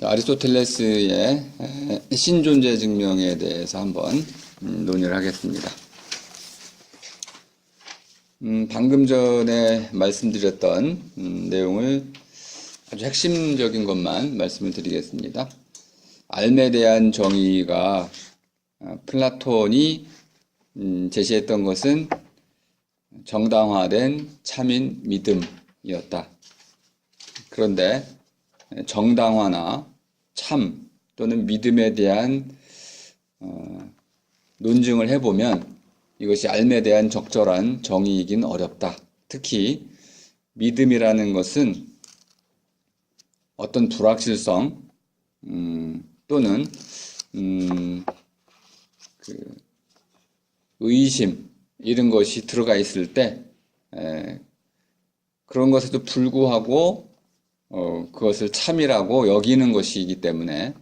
아리스토텔레스의 신존재 증명에 대해서 한번 논의를 하겠습니다. 방금 전에 말씀드렸던 내용을 아주 핵심적인 것만 말씀을 드리겠습니다. 알에 대한 정의가 플라톤이 제시했던 것은 정당화된 참인 믿음이었다. 그런데 정당화나 참 또는 믿음에 대한 논증을 해보면 이것이 알에 대한 적절한 정의이긴 어렵다. 특히 믿음이라는 것은 어떤 불확실성 또는 의심 이런 것이 들어가 있을 때 그런 것에도 불구하고 그것을 참이라고 여기는 것이기 때문에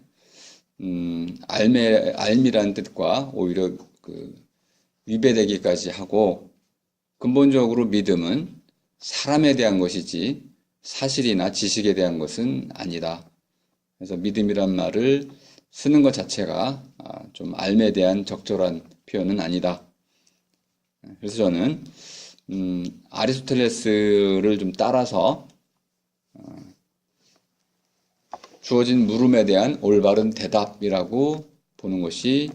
알미라는 뜻과 오히려 위배되기까지 하고, 근본적으로 믿음은 사람에 대한 것이지 사실이나 지식에 대한 것은 아니다. 그래서 믿음이란 말을 쓰는 것 자체가 좀 알에 대한 적절한 표현은 아니다. 그래서 저는 아리스토텔레스를 좀 따라서 주어진 물음에 대한 올바른 대답이라고 보는 것이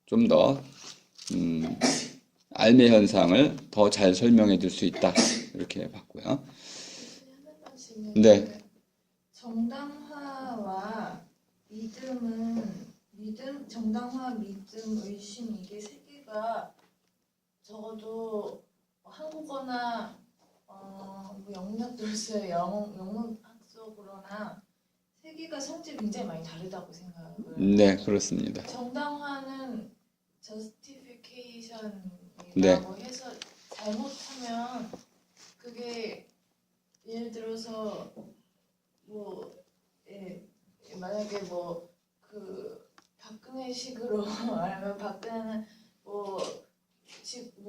좀 더 알의 현상을 더 잘 설명해 줄 수 있다. 이렇게 봤고요. 네. 정당화와 믿음, 정당화, 믿음, 의심 이게 세 개가 적어도 한국어나 뭐 영역도서 영문학적으로나 세 개가 성질이 굉장히 많이 다르다고 생각을. 네, 그렇습니다. 정당화는 justification이라고 네. 해서 잘못하면 그게 예를 들어서 만약에 박근혜식으로 말하면 박근혜는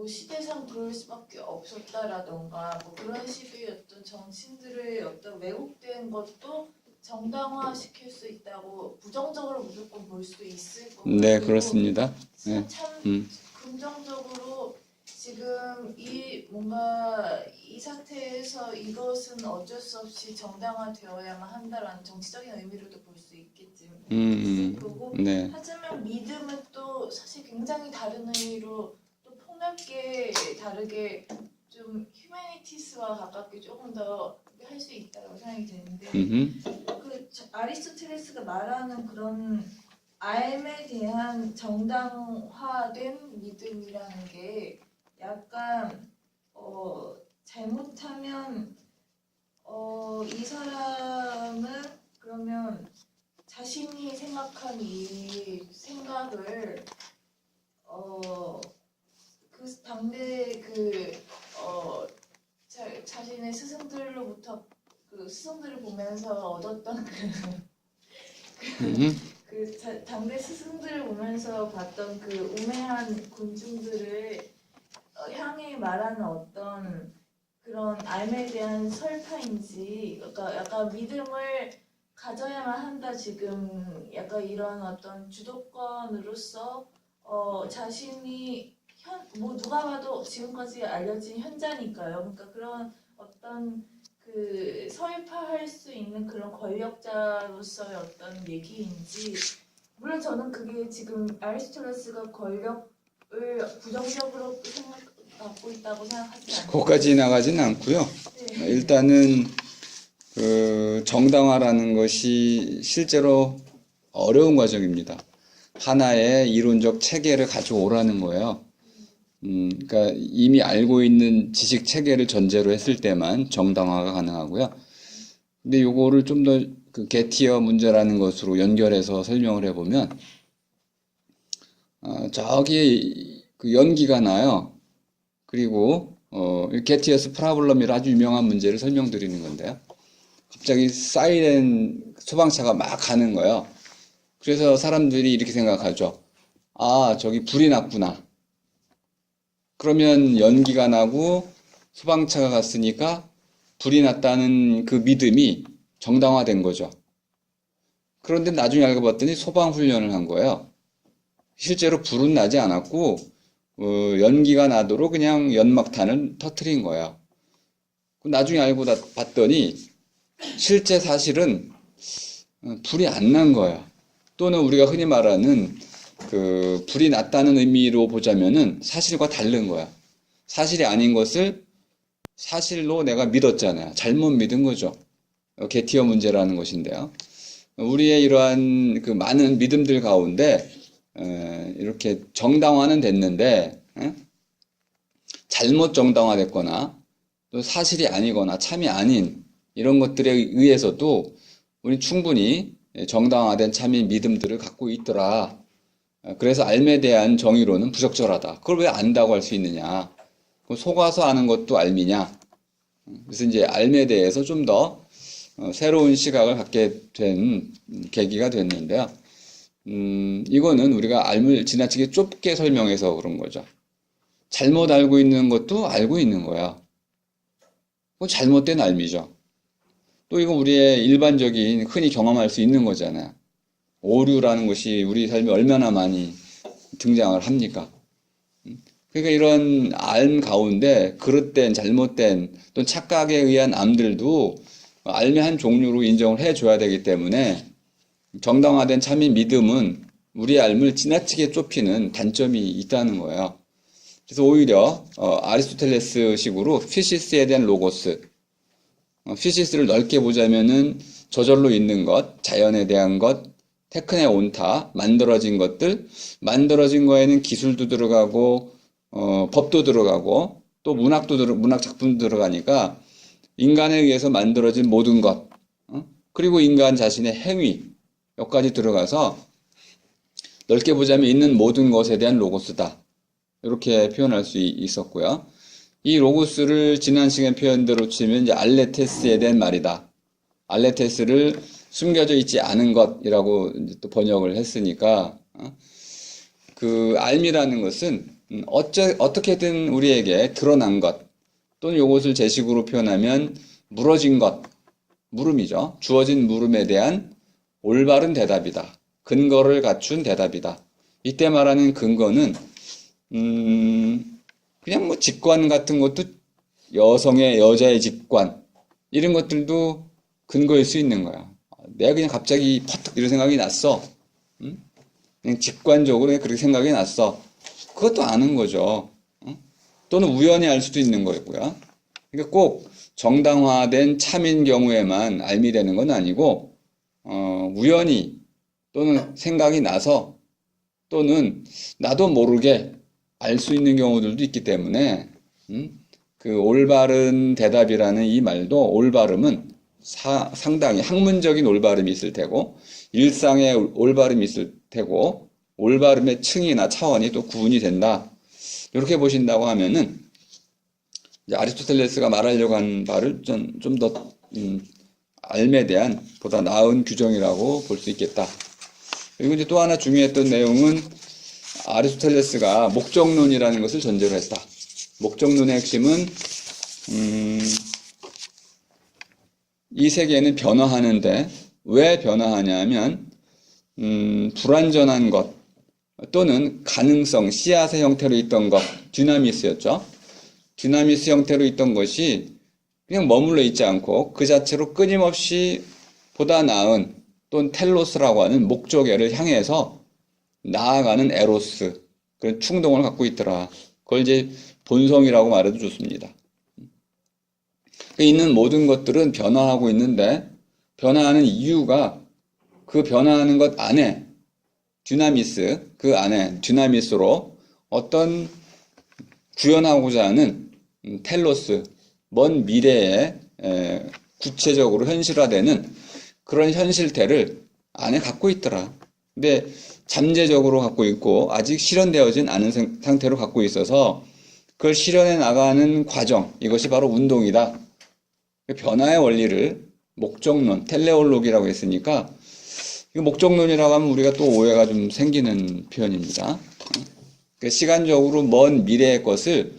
시대상 그럴 수밖에 없었다라던가 그런 식의 어떤 정치인들의 어떤 왜곡된 것도 정당화시킬 수 있다고 부정적으로 무조건 볼 수도 있을 거고. 네, 그렇습니다. 참 긍정적으로 지금 이 상태에서 이것은 어쩔 수 없이 정당화되어야만 한다라는 정치적인 의미로도 볼 수 있겠지. 그리고 네. 하지만 믿음은 또 사실 굉장히 다른 의미로 또 폭넓게 다르게 좀 휴머니티스와 가깝게 조금 더 할 수 있다고 생각이 되는데 아리스토텔레스가 말하는 그런 알에 대한 정당화된 믿음이라는 게 약간 잘못하면 이 사람은 그러면 자신이 생각한 이 생각을 그 당대 자신의 스승들로부터 스승들을 보면서 얻었던 당대 스승들을 보면서 봤던 그 우매한 군중들을 향해 말하는 어떤 그런 알에 대한 설파인지, 그러니까 약간 믿음을 가져야만 한다 지금 약간 이런 어떤 주도권으로서 자신이 누가 봐도 지금까지 알려진 현자니까요. 그러니까 그런 어떤 설파할 수 있는 그런 권력자로서의 어떤 얘기인지, 물론 저는 그게 지금 아리스토텔레스가 권력을 부정적으로 갖고 있다고 생각하지 않아요. 거기까지 나가지는 않고요. 네. 일단은 정당화라는 것이 실제로 어려운 과정입니다. 하나의 이론적 체계를 가져오라는 거예요. 그러니까 이미 알고 있는 지식 체계를 전제로 했을 때만 정당화가 가능하고요. 근데 요거를 좀 더 게티어 문제라는 것으로 연결해서 설명을 해보면, 저기 연기가 나요. 그리고 게티어스 프라블럼이라 아주 유명한 문제를 설명드리는 건데요. 갑자기 사이렌 소방차가 막 가는 거예요. 그래서 사람들이 이렇게 생각하죠. 저기 불이 났구나. 그러면 연기가 나고 소방차가 갔으니까 불이 났다는 그 믿음이 정당화된 거죠. 그런데 나중에 알고 봤더니 소방훈련을 한 거예요. 실제로 불은 나지 않았고 연기가 나도록 그냥 연막탄을 터트린 거야. 나중에 알고 봤더니 실제 사실은 불이 안 난 거야. 또는 우리가 흔히 말하는 그 불이 났다는 의미로 보자면은 사실과 다른 거야. 사실이 아닌 것을 사실로 내가 믿었잖아요. 잘못 믿은 거죠. 게티어 문제라는 것인데요. 우리의 이러한 그 많은 믿음들 가운데 이렇게 정당화는 됐는데 잘못 정당화됐거나 또 사실이 아니거나 참이 아닌 이런 것들에 의해서도 우리 충분히 정당화된 참인 믿음들을 갖고 있더라. 그래서 알에 대한 정의로는 부적절하다. 그걸 왜 안다고 할 수 있느냐? 속아서 아는 것도 알미냐? 그래서 이제 알에 대해서 좀 더 새로운 시각을 갖게 된 계기가 됐는데요. 이거는 우리가 알을 지나치게 좁게 설명해서 그런 거죠. 잘못 알고 있는 것도 알고 있는 거야. 그건 잘못된 알미죠. 또 이거 우리의 일반적인 흔히 경험할 수 있는 거잖아요. 오류라는 것이 우리 삶에 얼마나 많이 등장을 합니까? 그러니까 이런 알 가운데 그릇된, 잘못된 또는 착각에 의한 암들도 알의 한 종류로 인정을 해줘야 되기 때문에 정당화된 참인 믿음은 우리의 알을 지나치게 좁히는 단점이 있다는 거예요. 그래서 오히려 아리스토텔레스식으로 피시스에 대한 로고스, 피시스를 넓게 보자면은 저절로 있는 것, 자연에 대한 것, 테크네 온타, 만들어진 것들, 만들어진 거에는 기술도 들어가고 법도 들어가고 또 문학 작품도 들어가니까 인간에 의해서 만들어진 모든 것, 그리고 인간 자신의 행위 여기까지 들어가서 넓게 보자면 있는 모든 것에 대한 로고스다. 이렇게 표현할 수 있었고요. 이 로고스를 지난 시간 표현대로 치면 이제 알레테스에 대한 말이다. 알레테스를 숨겨져 있지 않은 것이라고 이제 또 번역을 했으니까 그 알미라는 것은 어떻게든 우리에게 드러난 것 또는 이것을 제식으로 표현하면 물어진 것, 물음이죠. 주어진 물음에 대한 올바른 대답이다. 근거를 갖춘 대답이다. 이때 말하는 근거는 그냥 뭐 직관 같은 것도 여자의 직관 이런 것들도 근거일 수 있는 거야. 내가 그냥 갑자기 퍼뜩 이런 생각이 났어. 그냥 직관적으로 그렇게 생각이 났어. 그것도 아는 거죠. 또는 우연히 알 수도 있는 거고요. 그러니까 꼭 정당화된 참인 경우에만 알미 되는 건 아니고 우연히 또는 생각이 나서 또는 나도 모르게 알 수 있는 경우들도 있기 때문에 그 올바른 대답이라는 이 말도 올바름은 상당히 학문적인 올바름이 있을 테고 일상의 올바름이 있을 테고 올바름의 층이나 차원이 또 구분이 된다. 이렇게 보신다고 하면은 이제 아리스토텔레스가 말하려고 한 바를 좀 더 알에 대한 보다 나은 규정이라고 볼 수 있겠다. 그리고 이제 또 하나 중요했던 내용은 아리스토텔레스가 목적론이라는 것을 전제로 했다. 목적론의 핵심은 이 세계는 변화하는데 왜 변화하냐면 불완전한 것 또는 가능성, 씨앗의 형태로 있던 것, 듀나미스였죠. 듀나미스 형태로 있던 것이 그냥 머물러 있지 않고 그 자체로 끊임없이 보다 나은 또는 텔로스라고 하는 목적애를 향해서 나아가는 에로스, 그런 충동을 갖고 있더라. 그걸 이제 본성이라고 말해도 좋습니다. 있는 모든 것들은 변화하고 있는데 변화하는 이유가 그 변화하는 것 안에 듀나미스, 그 안에 듀나미스로 어떤 구현하고자 하는 텔로스, 먼 미래에 구체적으로 현실화되는 그런 현실태를 안에 갖고 있더라. 근데 잠재적으로 갖고 있고 아직 실현되어진 않은 상태로 갖고 있어서 그걸 실현해 나가는 과정, 이것이 바로 운동이다. 변화의 원리를 목적론, 텔레올로기라고 했으니까 이 목적론이라고 하면 우리가 또 오해가 좀 생기는 표현입니다. 시간적으로 먼 미래의 것을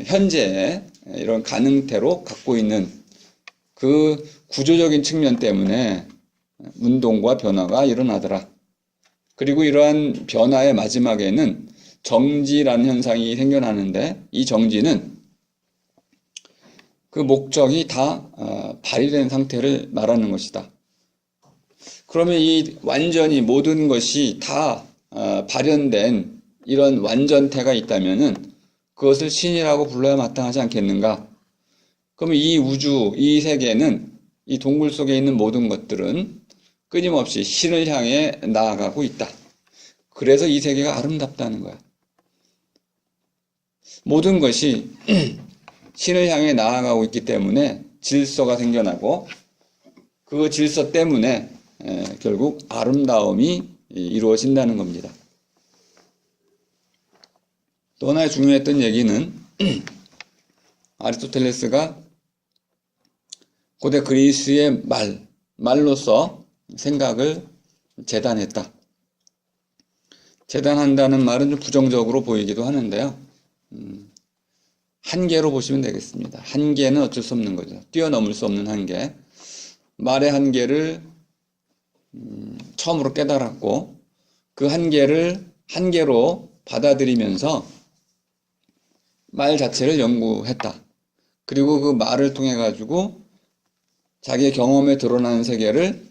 현재의 이런 가능태로 갖고 있는 그 구조적인 측면 때문에 운동과 변화가 일어나더라. 그리고 이러한 변화의 마지막에는 정지라는 현상이 생겨나는데 이 정지는 그 목적이 다 발휘된 상태를 말하는 것이다. 그러면 이 완전히 모든 것이 다 발현된 이런 완전태가 있다면은 그것을 신이라고 불러야 마땅하지 않겠는가? 그러면 이 우주, 이 세계는 이 동굴 속에 있는 모든 것들은 끊임없이 신을 향해 나아가고 있다. 그래서 이 세계가 아름답다는 거야. 모든 것이 신을 향해 나아가고 있기 때문에 질서가 생겨나고 그 질서 때문에 결국 아름다움이 이루어진다는 겁니다. 또 하나의 중요했던 얘기는 아리스토텔레스가 고대 그리스의 말로서 생각을 재단했다. 재단한다는 말은 좀 부정적으로 보이기도 하는데요. 한계로 보시면 되겠습니다. 한계는 어쩔 수 없는 거죠. 뛰어넘을 수 없는 한계. 말의 한계를 처음으로 깨달았고 그 한계를 한계로 받아들이면서 말 자체를 연구했다. 그리고 그 말을 통해 가지고 자기의 경험에 드러나는 세계를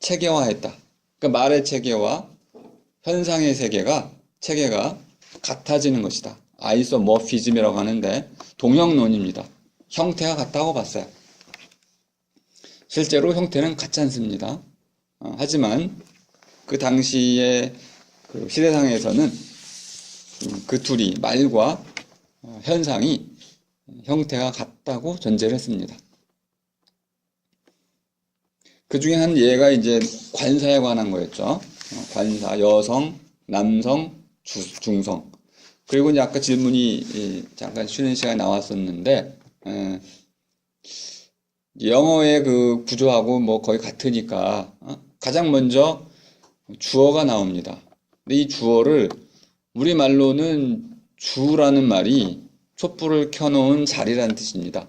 체계화했다. 그러니까 말의 체계와 현상의 체계가 같아지는 것이다. 아이소모피즘이라고 하는데 동형론입니다. 형태가 같다고 봤어요. 실제로 형태는 같지 않습니다. 하지만 그 당시의 그 시대상에서는 그 둘이 말과 현상이 형태가 같다고 전제를 했습니다. 그 중에 한 예가 이제 관사에 관한 거였죠. 관사, 여성, 남성, 중성. 그리고 이제 아까 질문이 잠깐 쉬는 시간에 나왔었는데, 영어의 그 구조하고 뭐 거의 같으니까, 가장 먼저 주어가 나옵니다. 근데 이 주어를 우리말로는 주라는 말이 촛불을 켜놓은 자리라는 뜻입니다.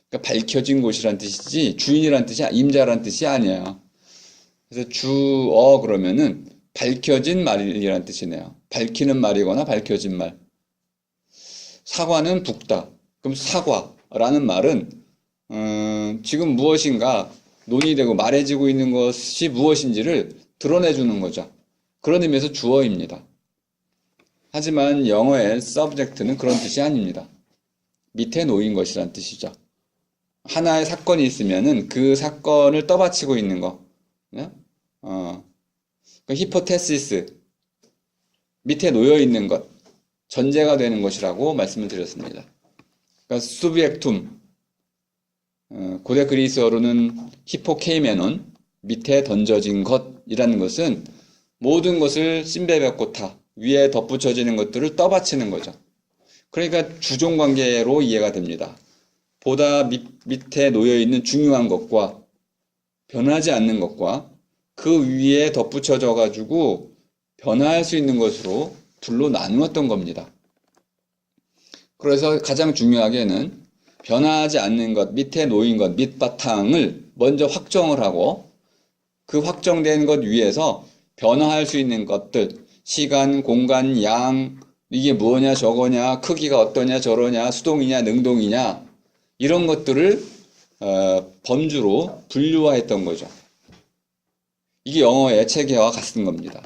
그러니까 밝혀진 곳이란 뜻이지 주인이란 뜻이 임자란 뜻이 아니에요. 그래서 주어 그러면은 밝혀진 말이란 뜻이네요. 밝히는 말이거나 밝혀진 말. 사과는 붓다. 그럼 사과라는 말은 지금 무엇인가 논의되고 말해지고 있는 것이 무엇인지를 드러내주는 거죠. 그런 의미에서 주어입니다. 하지만 영어의 subject는 그런 뜻이 아닙니다. 밑에 놓인 것이란 뜻이죠. 하나의 사건이 있으면은 그 사건을 떠받치고 있는 거. 그 히포테시스. 밑에 놓여 있는 것. 전제가 되는 것이라고 말씀을 드렸습니다. 그러니까 수비액툼. 고대 그리스어로는 히포케이메논. 밑에 던져진 것이라는 것은 모든 것을 심베베코타. 위에 덧붙여지는 것들을 떠받치는 거죠. 그러니까 주종관계로 이해가 됩니다. 보다 밑에 놓여있는 중요한 것과 변하지 않는 것과 그 위에 덧붙여져 가지고 변화할 수 있는 것으로 둘로 나누었던 겁니다. 그래서 가장 중요하게는 변화하지 않는 것, 밑에 놓인 것, 밑바탕을 먼저 확정을 하고 그 확정된 것 위에서 변화할 수 있는 것들, 시간, 공간, 양, 이게 뭐냐 저거냐, 크기가 어떠냐 저러냐, 수동이냐 능동이냐 이런 것들을 범주로 분류화했던 거죠. 이게 영어의 체계와 같은 겁니다.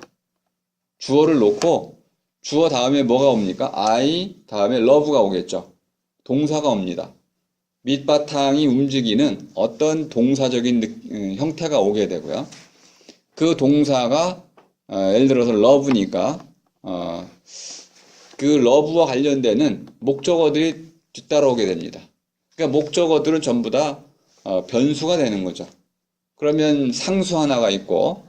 주어를 놓고 주어 다음에 뭐가 옵니까? I 다음에 love가 오겠죠. 동사가 옵니다. 밑바탕이 움직이는 어떤 동사적인 형태가 오게 되고요. 그 동사가 예를 들어서 love니까 그 love와 관련되는 목적어들이 뒤따라오게 됩니다. 그러니까 목적어들은 전부 다 변수가 되는 거죠. 그러면 상수 하나가 있고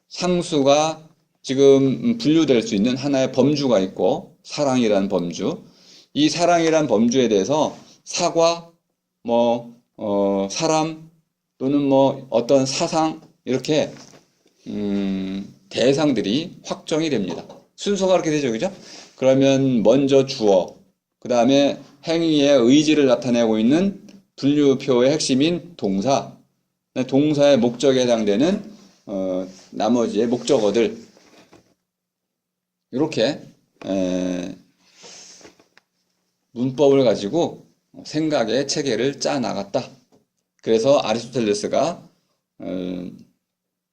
상수가 지금 분류될 수 있는 하나의 범주가 있고 사랑이라는 범주. 이 사랑이라는 범주에 대해서 사과, 사람 또는 어떤 사상 이렇게 대상들이 확정이 됩니다. 순서가 그렇게 되죠, 그죠? 그러면 먼저 주어, 그 다음에 행위의 의지를 나타내고 있는 분류표의 핵심인 동사, 동사의 목적에 해당되는 나머지의 목적어들 이렇게 문법을 가지고 생각의 체계를 짜 나갔다. 그래서 아리스토텔레스가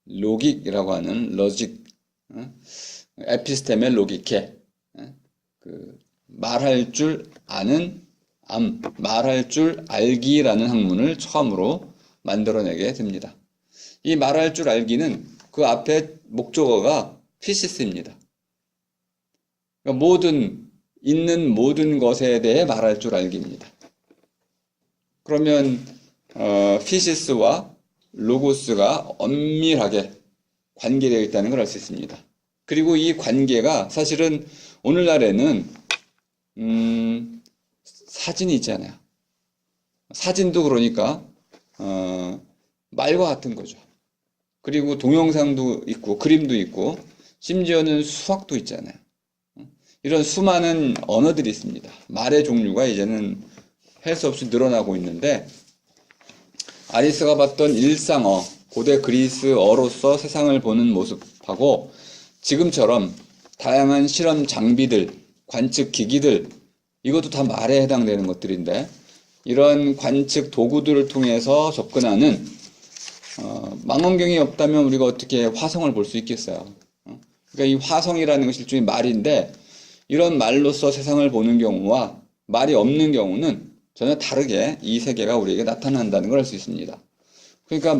로직이라고 하는 로직, 에피스테메 로기케, 그 말할 줄 아는 말할 줄 알기라는 학문을 처음으로 만들어내게 됩니다. 이 말할 줄 알기는 그 앞에 목적어가 피시스입니다. 그러니까 있는 모든 것에 대해 말할 줄 알기입니다. 그러면 피시스와 로고스가 엄밀하게 관계되어 있다는 걸 알 수 있습니다. 그리고 이 관계가 사실은 오늘날에는 사진이 있잖아요. 사진도 그러니까 말과 같은 거죠. 그리고 동영상도 있고 그림도 있고 심지어는 수학도 있잖아요. 이런 수많은 언어들이 있습니다. 말의 종류가 이제는 할 수 없이 늘어나고 있는데 아리스가 봤던 일상어, 고대 그리스어로서 세상을 보는 모습하고 지금처럼 다양한 실험 장비들, 관측 기기들 이것도 다 말에 해당되는 것들인데 이런 관측 도구들을 통해서 접근하는 망원경이 없다면 우리가 어떻게 화성을 볼 수 있겠어요? 그러니까 이 화성이라는 것이 일종의 말인데 이런 말로서 세상을 보는 경우와 말이 없는 경우는 전혀 다르게 이 세계가 우리에게 나타난다는 걸 알 수 있습니다. 그러니까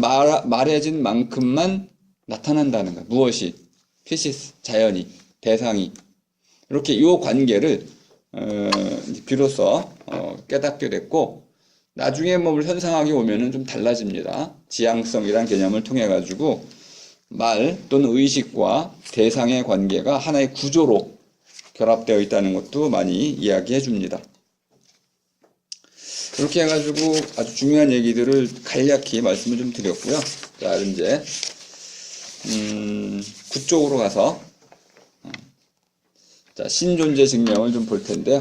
말해진 만큼만 나타난다는 것. 무엇이? 피시스, 자연이, 대상이. 이렇게 이 관계를 비로소 깨닫게 됐고 나중에 뭐 현상학이 오면은 좀 달라집니다. 지향성이란 개념을 통해 가지고 말 또는 의식과 대상의 관계가 하나의 구조로 결합되어 있다는 것도 많이 이야기해 줍니다. 이렇게 해가지고 아주 중요한 얘기들을 간략히 말씀을 좀 드렸고요. 자, 이제 9쪽으로 가서 자, 신존재 증명을 좀 볼 텐데요.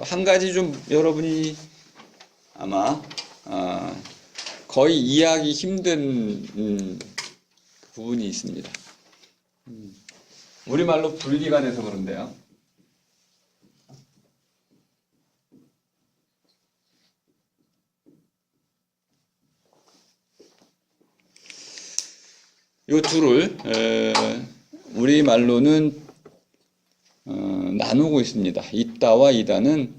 한 가지 좀 여러분이 아마 거의 이해하기 힘든 부분이 있습니다. 우리말로 분리가 돼서 그런데요. 이 둘을 우리말로는 나누고 있습니다. 있다와 이다는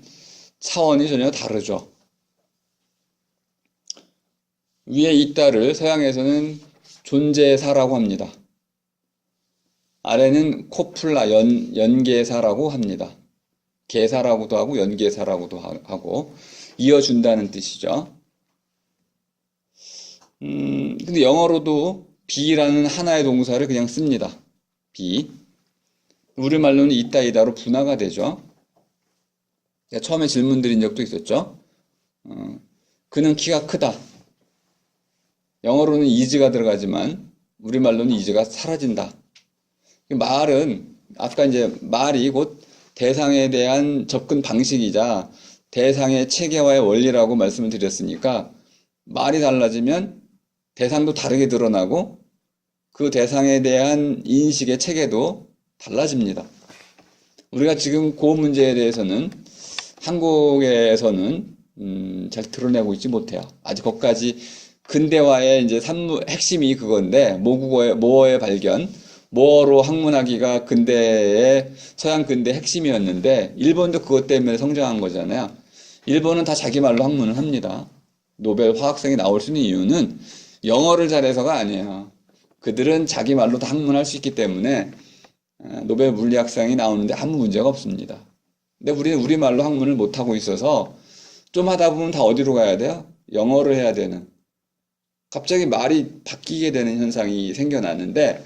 차원이 전혀 다르죠. 위에 있다를 서양에서는 존재사라고 합니다. 아래는 코플라, 연계사라고 합니다. 계사라고도 하고 연계사라고도 하고 이어준다는 뜻이죠. 근데 영어로도 be라는 하나의 동사를 그냥 씁니다. be. 우리말로는 있다, 이다로 분화가 되죠. 처음에 질문 드린 적도 있었죠. 그는 키가 크다. 영어로는 is가 들어가지만 우리말로는 is가 사라진다. 말은 아까 이제 말이 곧 대상에 대한 접근 방식이자 대상의 체계화의 원리라고 말씀을 드렸으니까 말이 달라지면 대상도 다르게 드러나고 그 대상에 대한 인식의 체계도 달라집니다. 우리가 지금 그 문제에 대해서는 한국에서는 잘 드러내고 있지 못해요. 아직 거기까지 근대화의 이제 핵심이 그건데 모어의 발견, 모어로 학문하기가 서양 근대 핵심이었는데 일본도 그것 때문에 성장한 거잖아요. 일본은 다 자기 말로 학문을 합니다. 노벨 화학상이 나올 수 있는 이유는 영어를 잘해서가 아니에요. 그들은 자기 말로 다 학문할 수 있기 때문에 노벨 물리학상이 나오는데 아무 문제가 없습니다. 근데 우리는 우리말로 학문을 못하고 있어서 좀 하다 보면 다 어디로 가야 돼요? 영어를 해야 되는. 갑자기 말이 바뀌게 되는 현상이 생겨나는데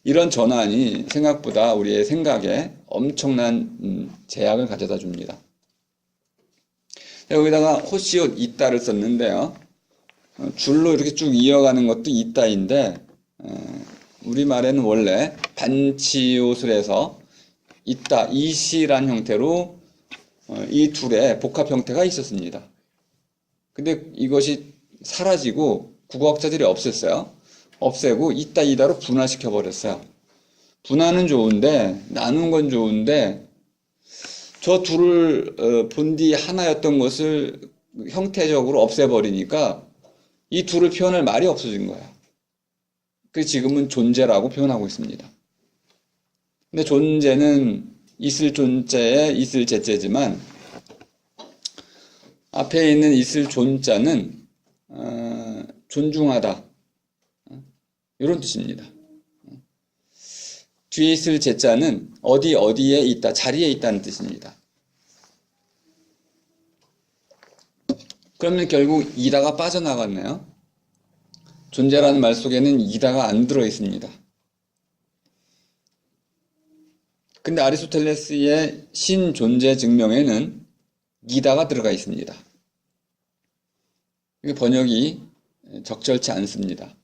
이런 전환이 생각보다 우리의 생각에 엄청난 제약을 가져다 줍니다. 여기다가 호시옷 있다를 썼는데요. 줄로 이렇게 쭉 이어가는 것도 있다인데 우리말에는 원래 반치옷을 해서 있다, 이시란 형태로 이 둘의 복합 형태가 있었습니다. 근데 이것이 사라지고 국어학자들이 없앴어요. 없애고 있다 이다로 분화시켜 버렸어요. 분화는 좋은데 나눈 건 좋은데 저 둘을 본 뒤 하나였던 것을 형태적으로 없애버리니까 이 둘을 표현할 말이 없어진 거예요. 그래서 지금은 존재라고 표현하고 있습니다. 근데 존재는 있을 존재에 있을 제재지만 앞에 있는 있을 존자는 존중하다 이런 뜻입니다. 뒤에 있을 제자는 어디에 있다, 자리에 있다는 뜻입니다. 그러면 결국 이다가 빠져나갔네요. 존재라는 말 속에는 이다가 안 들어 있습니다. 근데 아리스토텔레스의 신존재 증명에는 이다가 들어가 있습니다. 이게 번역이 적절치 않습니다.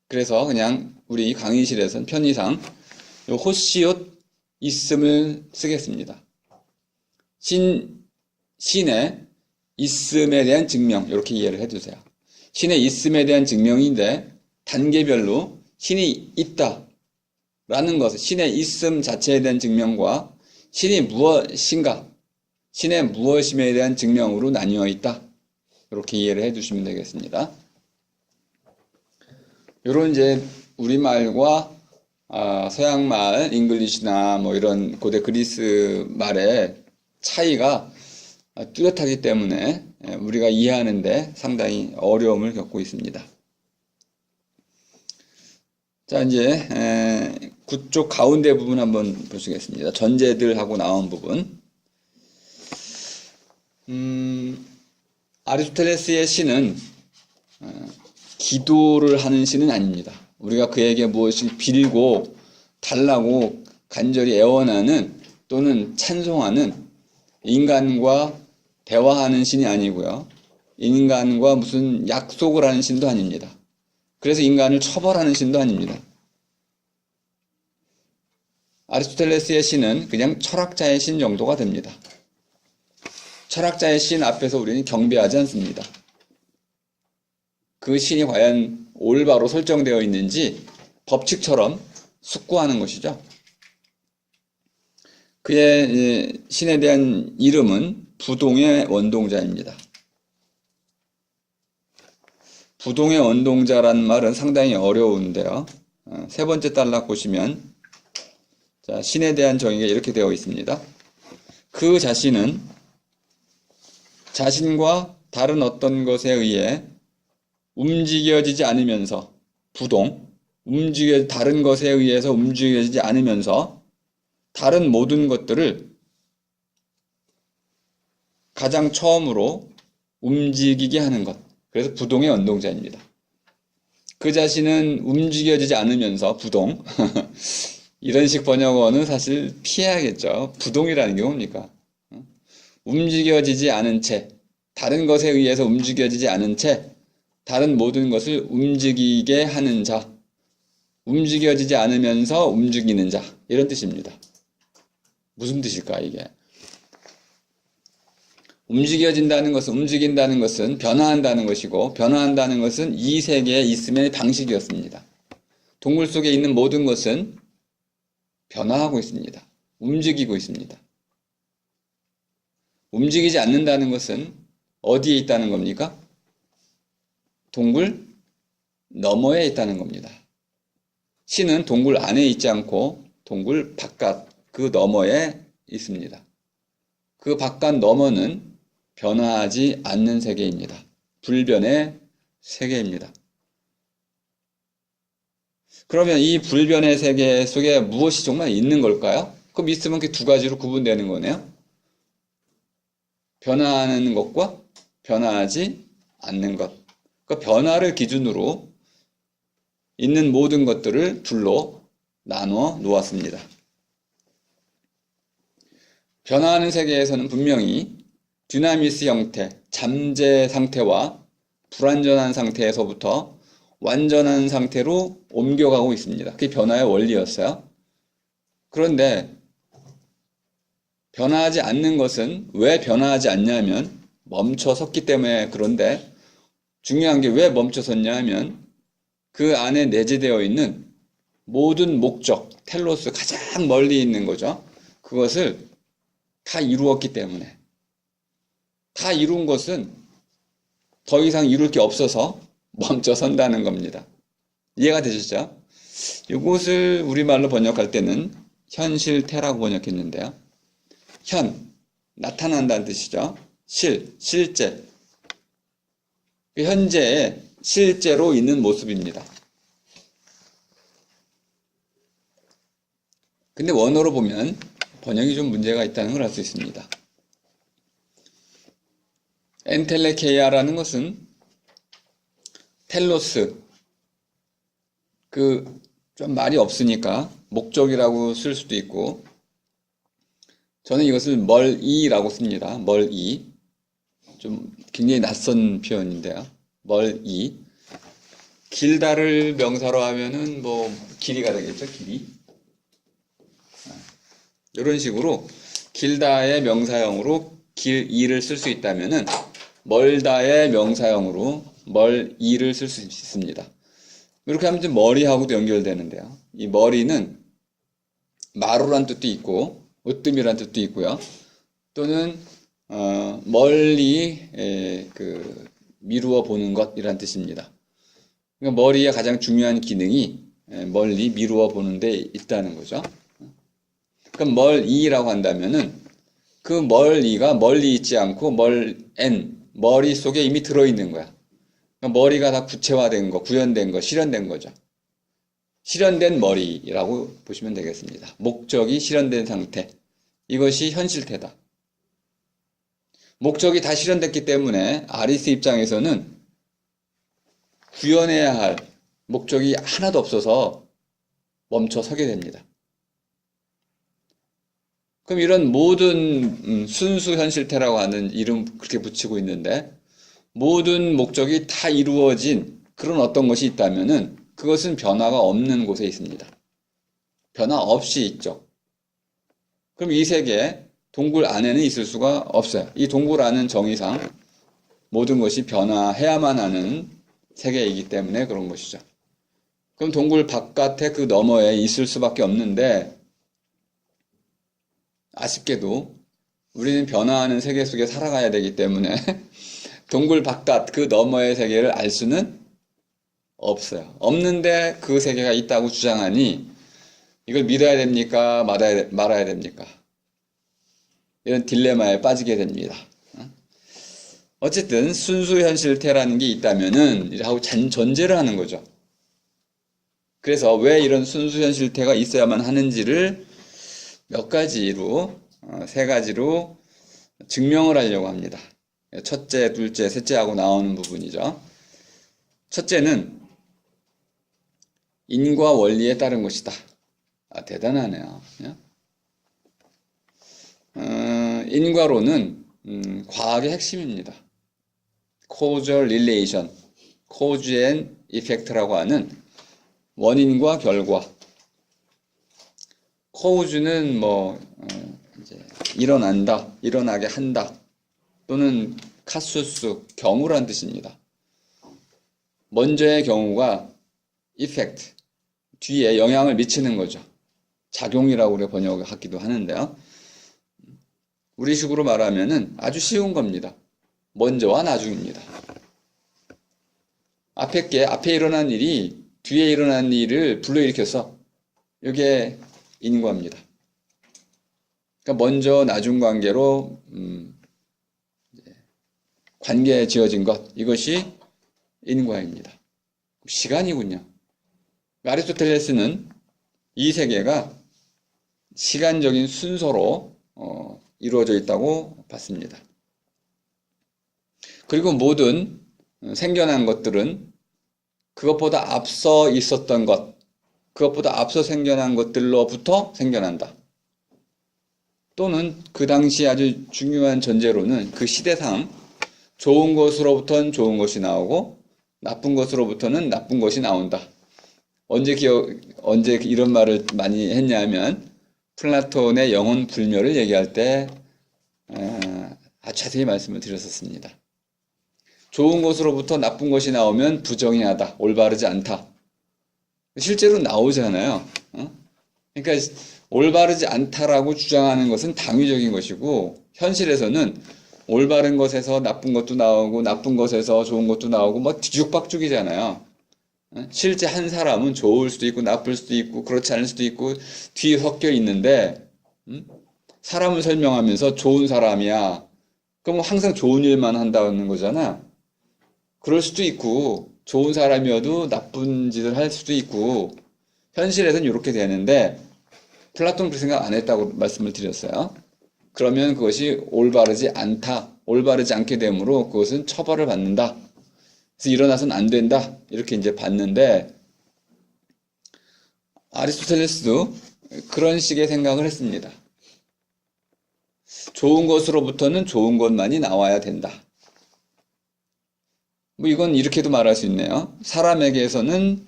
그래서 그냥 우리 강의실에서는 편의상 호시옷 있음을 쓰겠습니다. 신의 있음에 대한 증명, 이렇게 이해를 해두세요. 신의 있음에 대한 증명인데 단계별로 신이 있다 라는 것은 신의 있음 자체에 대한 증명과 신이 무엇인가, 신의 무엇임에 대한 증명으로 나뉘어 있다. 이렇게 이해를 해두시면 되겠습니다. 요런 이제 우리말과 서양말, 잉글리시나 뭐 이런 고대 그리스 말의 차이가 뚜렷하기 때문에 우리가 이해하는데 상당히 어려움을 겪고 있습니다. 자, 이제 그쪽 가운데 부분 한번 보시겠습니다. 전제들하고 나온 부분. 아리스토텔레스의 신은 기도를 하는 신은 아닙니다. 우리가 그에게 무엇을 빌고 달라고 간절히 애원하는 또는 찬송하는 인간과 대화하는 신이 아니고요. 인간과 무슨 약속을 하는 신도 아닙니다. 그래서 인간을 처벌하는 신도 아닙니다. 아리스토텔레스의 신은 그냥 철학자의 신 정도가 됩니다. 철학자의 신 앞에서 우리는 경배하지 않습니다. 그 신이 과연 올바로 설정되어 있는지 법칙처럼 숙고하는 것이죠. 그의 신에 대한 이름은 부동의 원동자입니다. 부동의 원동자라는 말은 상당히 어려운데요. 세 번째 단락 보시면 자, 신에 대한 정의가 이렇게 되어 있습니다. 그 자신은 자신과 다른 어떤 것에 의해 움직여지지 않으면서 다른 것에 의해서 움직여지지 않으면서 다른 모든 것들을 가장 처음으로 움직이게 하는 것. 그래서 부동의 원동자입니다. 그 자신은 움직여지지 않으면서 부동. 이런 식 번역어는 사실 피해야겠죠. 부동이라는 게 뭡니까? 움직여지지 않은 채, 다른 것에 의해서 움직여지지 않은 채 다른 모든 것을 움직이게 하는 자, 움직여지지 않으면서 움직이는 자, 이런 뜻입니다. 무슨 뜻일까 이게? 움직인다는 것은 변화한다는 것이고, 변화한다는 것은 이 세계에 있음의 방식이었습니다. 동물 속에 있는 모든 것은 변화하고 있습니다. 움직이고 있습니다. 움직이지 않는다는 것은 어디에 있다는 겁니까? 동굴 너머에 있다는 겁니다. 신은 동굴 안에 있지 않고 동굴 바깥, 그 너머에 있습니다. 그 바깥 너머는 변화하지 않는 세계입니다. 불변의 세계입니다. 그러면 이 불변의 세계 속에 무엇이 정말 있는 걸까요? 그럼 있으면 그 두 가지로 구분되는 거네요. 변화하는 것과 변화하지 않는 것. 그 변화를 기준으로 있는 모든 것들을 둘로 나누어 놓았습니다. 변화하는 세계에서는 분명히 듀나미스 형태, 잠재 상태와 불완전한 상태에서부터 완전한 상태로 옮겨가고 있습니다. 그게 변화의 원리였어요. 그런데 변화하지 않는 것은 왜 변화하지 않냐면 멈춰 섰기 때문에. 그런데 중요한 게 왜 멈춰 섰냐 하면 그 안에 내재되어 있는 모든 목적, 텔로스 가장 멀리 있는 거죠. 그것을 다 이루었기 때문에 다 이룬 것은 더 이상 이룰 게 없어서 멈춰 선다는 겁니다. 이해가 되시죠? 이것을 우리말로 번역할 때는 현실태라고 번역했는데요. 현, 나타난다는 뜻이죠. 실제. 현재에 실제로 있는 모습입니다. 근데 원어로 보면 번역이 좀 문제가 있다는 걸 알 수 있습니다. 엔텔레케이아라는 것은 텔로스, 좀 말이 없으니까 목적이라고 쓸 수도 있고, 저는 이것을 멀이라고 씁니다. 멀이. 좀 굉장히 낯선 표현인데요. 멀이. 길다를 명사로 하면은 뭐 길이가 되겠죠. 길이. 이런 식으로 길다의 명사형으로 길이를 쓸 수 있다면은 멀다의 명사형으로 멀이를 쓸 수 있습니다. 이렇게 하면 이제 머리하고도 연결되는데요. 이 머리는 마루란 뜻도 있고 으뜸이란 뜻도 있고요. 또는 멀리 미루어 보는 것이란 뜻입니다. 그러니까 머리의 가장 중요한 기능이 멀리 미루어 보는 데 있다는 거죠. 그럼 멀이라고 한다면은 그 멀이가 멀리 있지 않고 머리 속에 이미 들어있는 거야. 그러니까 머리가 다 구체화된 거, 구현된 거, 실현된 거죠. 실현된 머리라고 보시면 되겠습니다. 목적이 실현된 상태. 이것이 현실태다. 목적이 다 실현됐기 때문에 아리스 입장에서는 구현해야 할 목적이 하나도 없어서 멈춰 서게 됩니다. 그럼 이런 모든 순수 현실태라고 하는 이름 그렇게 붙이고 있는데 모든 목적이 다 이루어진 그런 어떤 것이 있다면은 그것은 변화가 없는 곳에 있습니다. 변화 없이 있죠. 그럼 이 세계 동굴 안에는 있을 수가 없어요. 이 동굴 안은 정의상 모든 것이 변화해야만 하는 세계이기 때문에 그런 것이죠. 그럼 동굴 바깥에 그 너머에 있을 수밖에 없는데 아쉽게도 우리는 변화하는 세계 속에 살아가야 되기 때문에 동굴 바깥 그 너머의 세계를 알 수는 없어요. 없는데 그 세계가 있다고 주장하니 이걸 믿어야 됩니까? 말아야 됩니까? 이런 딜레마에 빠지게 됩니다. 어쨌든 순수 현실태라는 게 있다면은 하고 전제를 하는 거죠. 그래서 왜 이런 순수 현실태가 있어야만 하는지를 몇 가지로, 세 가지로 증명을 하려고 합니다. 첫째, 둘째, 셋째하고 나오는 부분이죠. 첫째는 인과 원리에 따른 것이다. 대단하네요. 인과론은 과학의 핵심입니다. causal relation, cause and effect라고 하는 원인과 결과. cause는 이제 일어난다, 일어나게 한다, 또는 카수스, 경우란 뜻입니다. 먼저의 경우가 effect, 뒤에 영향을 미치는 거죠. 작용이라고 우리가 번역하기도 하는데요. 우리식으로 말하면은 아주 쉬운 겁니다. 먼저와 나중입니다. 앞에 일어난 일이 뒤에 일어난 일을 불러일으켜서 이게 인과입니다. 그러니까 먼저 나중 관계로 관계에 지어진 것, 이것이 인과입니다. 시간이군요. 아리스토텔레스는 이 세계가 시간적인 순서로 이루어져 있다고 봤습니다. 그리고 모든 생겨난 것들은 그것보다 앞서 있었던 것, 그것보다 앞서 생겨난 것들로부터 생겨난다. 또는 그 당시 아주 중요한 전제로는 그 시대상 좋은 것으로부터는 좋은 것이 나오고 나쁜 것으로부터는 나쁜 것이 나온다. 언제 이런 말을 많이 했냐면 플라톤의 영혼 불멸을 얘기할 때 아주 자세히 말씀을 드렸었습니다. 좋은 것으로부터 나쁜 것이 나오면 부정의하다, 올바르지 않다. 실제로 나오잖아요. 그러니까 올바르지 않다라고 주장하는 것은 당위적인 것이고 현실에서는 올바른 것에서 나쁜 것도 나오고 나쁜 것에서 좋은 것도 나오고 뭐 뒤죽박죽이잖아요. 실제 한 사람은 좋을 수도 있고 나쁠 수도 있고 그렇지 않을 수도 있고 뒤에 섞여 있는데 사람을 설명하면서 좋은 사람이야. 그럼 항상 좋은 일만 한다는 거잖아. 그럴 수도 있고 좋은 사람이어도 나쁜 짓을 할 수도 있고 현실에서는 이렇게 되는데 플라톤은 그 생각 안 했다고 말씀을 드렸어요. 그러면 그것이 올바르지 않다. 올바르지 않게 되므로 그것은 처벌을 받는다. 그래서 일어나서는 안 된다. 이렇게 이제 봤는데 아리스토텔레스도 그런 식의 생각을 했습니다. 좋은 것으로부터는 좋은 것만이 나와야 된다. 뭐 이건 이렇게도 말할 수 있네요. 사람에게서는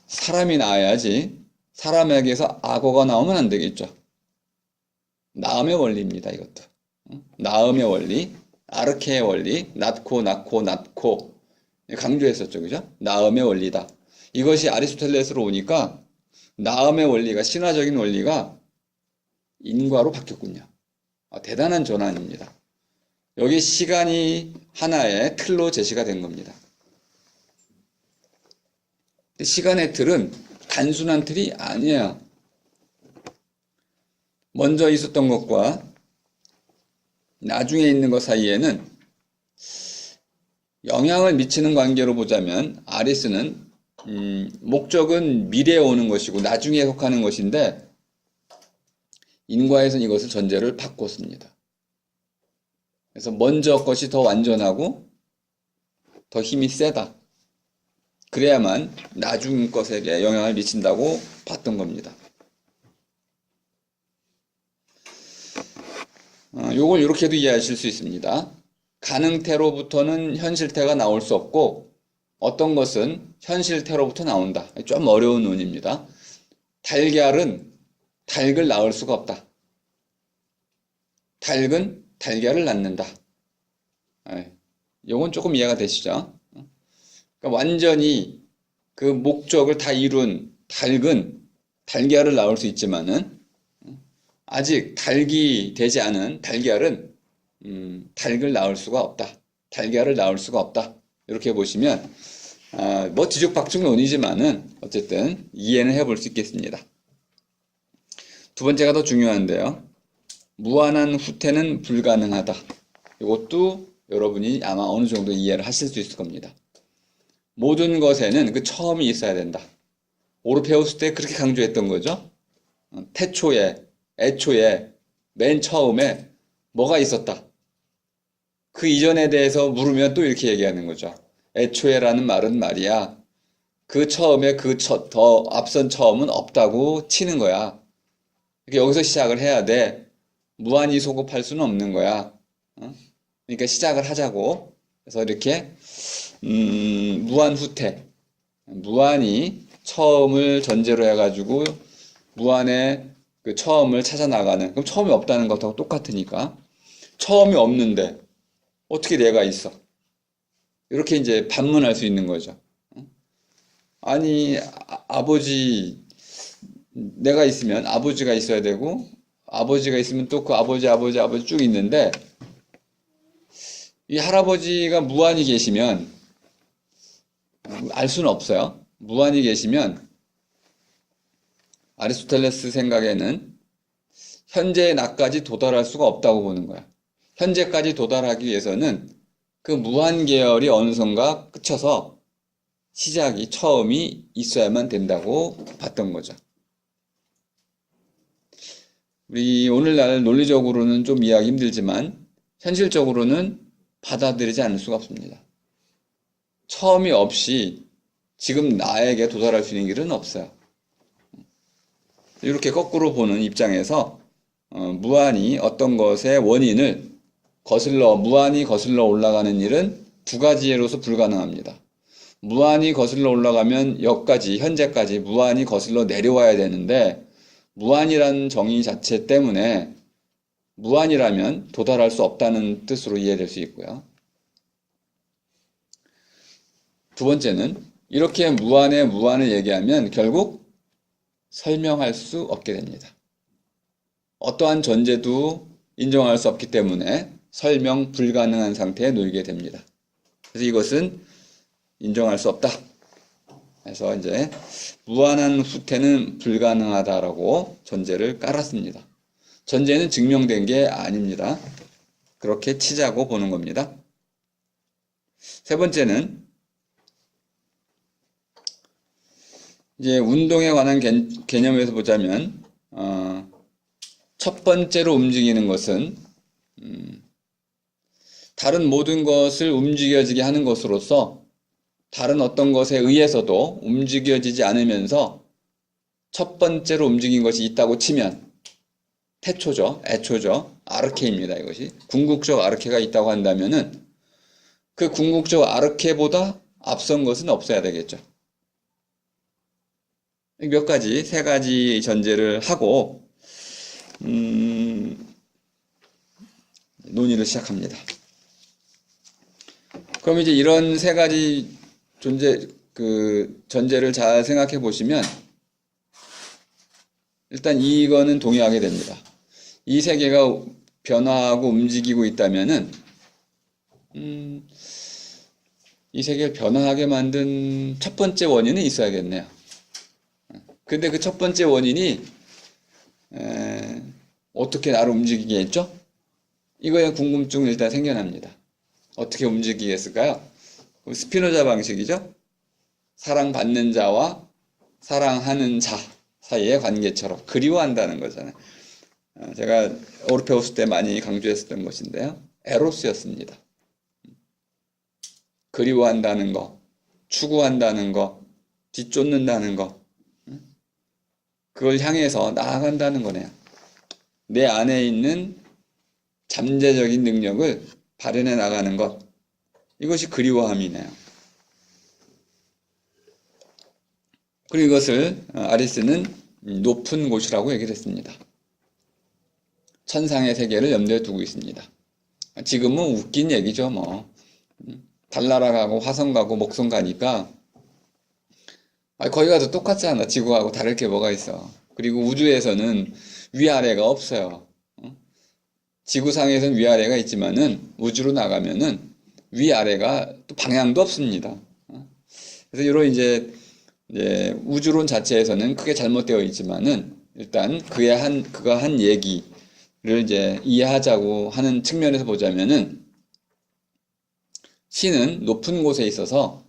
사람이 나와야지 사람에게서 악어가 나오면 안 되겠죠. 나음의 원리입니다. 이것도. 나음의 원리, 아르케의 원리, 낳고 강조했었죠. 그죠? 나음의 원리다. 이것이 아리스토텔레스로 오니까 나음의 원리가 신화적인 원리가 인과로 바뀌었군요. 대단한 전환입니다. 여기 시간이 하나의 틀로 제시가 된 겁니다. 시간의 틀은 단순한 틀이 아니에요. 먼저 있었던 것과 나중에 있는 것 사이에는 영향을 미치는 관계로 보자면 아리스는 목적은 미래에 오는 것이고 나중에 속하는 것인데 인과에서는 이것을 전제를 바꿨습니다. 그래서 먼저 것이 더 완전하고 더 힘이 세다. 그래야만 나중 것에게 영향을 미친다고 봤던 겁니다. 요걸 이렇게도 이해하실 수 있습니다. 가능태로부터는 현실태가 나올 수 없고 어떤 것은 현실태로부터 나온다. 좀 어려운 논입니다. 달걀은 닭을 낳을 수가 없다. 닭은 달걀을 낳는다. 요건 조금 이해가 되시죠? 그러니까 완전히 그 목적을 다 이룬 닭은 달걀을 낳을 수 있지만은 아직 닭이 되지 않은 달걀은 닭을 낳을 수가 없다. 달걀을 낳을 수가 없다. 이렇게 보시면 뭐 뒤죽박죽 논이지만은 어쨌든 이해는 해볼 수 있겠습니다. 두 번째가 더 중요한데요. 무한한 후퇴는 불가능하다. 이것도 여러분이 아마 어느 정도 이해를 하실 수 있을 겁니다. 모든 것에는 그 처음이 있어야 된다. 오르페우스 때 그렇게 강조했던 거죠. 태초에, 애초에, 맨 처음에 뭐가 있었다. 그 이전에 대해서 물으면 또 이렇게 얘기하는 거죠. 애초에라는 말은 말이야. 그 처음에 더 앞선 처음은 없다고 치는 거야. 여기서 시작을 해야 돼. 무한히 소급할 수는 없는 거야. 그러니까 시작을 하자고. 그래서 이렇게 무한 후퇴, 무한히 처음을 전제로 해가지고 무한의 그 처음을 찾아 나가는. 그럼 처음이 없다는 것하고 똑같으니까 처음이 없는데 어떻게 내가 있어? 이렇게 이제 반문할 수 있는 거죠. 아니 아버지 내가 있으면 아버지가 있어야 되고 아버지가 있으면 또 그 아버지 쭉 있는데 이 할아버지가 무한히 계시면 알 수는 없어요. 무한히 계시면 아리스토텔레스 생각에는 현재의 나까지 도달할 수가 없다고 보는 거야. 현재까지 도달하기 위해서는 그 무한 계열이 어느 선가 그쳐서 시작이 처음이 있어야만 된다고 봤던 거죠. 우리 오늘날 논리적으로는 좀 이해하기 힘들지만 현실적으로는 받아들이지 않을 수가 없습니다. 처음이 없이 지금 나에게 도달할 수 있는 길은 없어요. 이렇게 거꾸로 보는 입장에서 무한히 어떤 것의 원인을 무한히 거슬러 올라가는 일은 두 가지 예로서 불가능합니다. 무한히 거슬러 올라가면 여기까지, 현재까지 무한히 거슬러 내려와야 되는데 무한이라는 정의 자체 때문에 무한이라면 도달할 수 없다는 뜻으로 이해될 수 있고요. 두 번째는 이렇게 무한의 무한을 얘기하면 결국 설명할 수 없게 됩니다. 어떠한 전제도 인정할 수 없기 때문에 설명 불가능한 상태에 놓이게 됩니다. 그래서 이것은 인정할 수 없다. 그래서 이제 무한한 후퇴는 불가능하다라고 전제를 깔았습니다. 전제는 증명된 게 아닙니다. 그렇게 치자고 보는 겁니다. 세 번째는 이제 운동에 관한 개념에서 보자면 첫 번째로 움직이는 것은 다른 모든 것을 움직여지게 하는 것으로서 다른 어떤 것에 의해서도 움직여지지 않으면서 첫 번째로 움직인 것이 있다고 치면 태초죠, 애초죠, 아르케입니다. 이것이 궁극적 아르케가 있다고 한다면은 그 궁극적 아르케보다 앞선 것은 없어야 되겠죠. 몇 가지, 세 가지 전제를 하고 논의를 시작합니다. 그럼 이제 이런 세 가지 전제를 잘 생각해 보시면 일단 이거는 동의하게 됩니다. 이 세계가 변화하고 움직이고 있다면은 이 세계를 변화하게 만든 첫 번째 원인은 있어야겠네요. 근데 그 첫 번째 원인이 어떻게 나를 움직이게 했죠? 이거에 궁금증이 일단 생겨납니다. 어떻게 움직이게 했을까요? 스피노자 방식이죠. 사랑받는 자와 사랑하는 자 사이의 관계처럼 그리워한다는 거잖아요. 제가 오르페우스 때 많이 강조했었던 것인데요. 에로스였습니다. 그리워한다는 거, 추구한다는 거, 뒤쫓는다는 거, 그걸 향해서 나아간다는 거네요. 내 안에 있는 잠재적인 능력을 발현해 나가는 것, 이것이 그리워함이네요. 그리고 이것을 아리스는 높은 곳이라고 얘기를 했습니다. 천상의 세계를 염두에 두고 있습니다. 지금은 웃긴 얘기죠, 뭐. 달나라 가고 화성 가고 목성 가니까 거기 가도 똑같잖아. 지구하고 다를 게 뭐가 있어. 그리고 우주에서는 위아래가 없어요. 지구상에서는 위아래가 있지만은 우주로 나가면은 위아래가 또 방향도 없습니다. 그래서 이런 이제 우주론 자체에서는 크게 잘못되어 있지만은 일단 그가 한 얘기를 이제 이해하자고 하는 측면에서 보자면은 신은 높은 곳에 있어서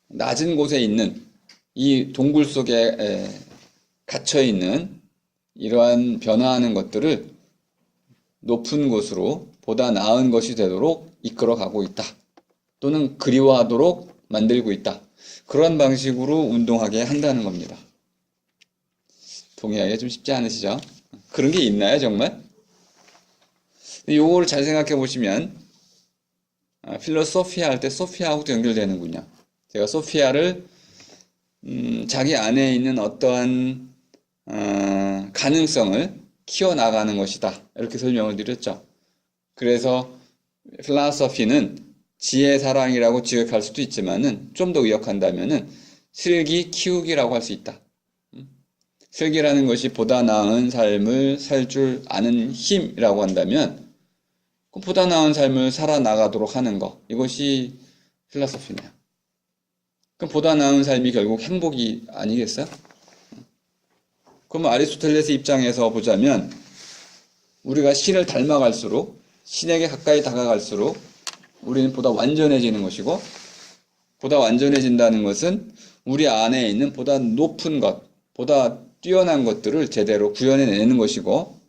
낮은 곳에 있는 이 동굴 속에 갇혀 있는 이러한 변화하는 것들을 높은 곳으로 보다 나은 것이 되도록 이끌어가고 있다. 또는 그리워하도록 만들고 있다. 그런 방식으로 운동하게 한다는 겁니다. 동의하기가 좀 쉽지 않으시죠? 그런 게 있나요, 정말? 요거를 잘 생각해 보시면 필로소피아 할 때 소피아하고도 연결되는군요. 제가 소피아를 자기 안에 있는 어떠한 가능성을 키워나가는 것이다. 이렇게 설명을 드렸죠. 그래서 필로소피는 지혜 사랑이라고 지역할 수도 있지만은 좀 더 의역한다면은 슬기 키우기라고 할 수 있다. 슬기라는 것이 보다 나은 삶을 살 줄 아는 힘이라고 한다면 보다 나은 삶을 살아나가도록 하는 것, 이것이 필로소피네요. 그럼 보다 나은 삶이 결국 행복이 아니겠어요? 그럼 아리스토텔레스 입장에서 보자면 우리가 신을 닮아갈수록, 신에게 가까이 다가갈수록 우리는 보다 완전해지는 것이고, 보다 완전해진다는 것은 우리 안에 있는 보다 높은 것, 보다 뛰어난 것들을 제대로 구현해내는 것이고,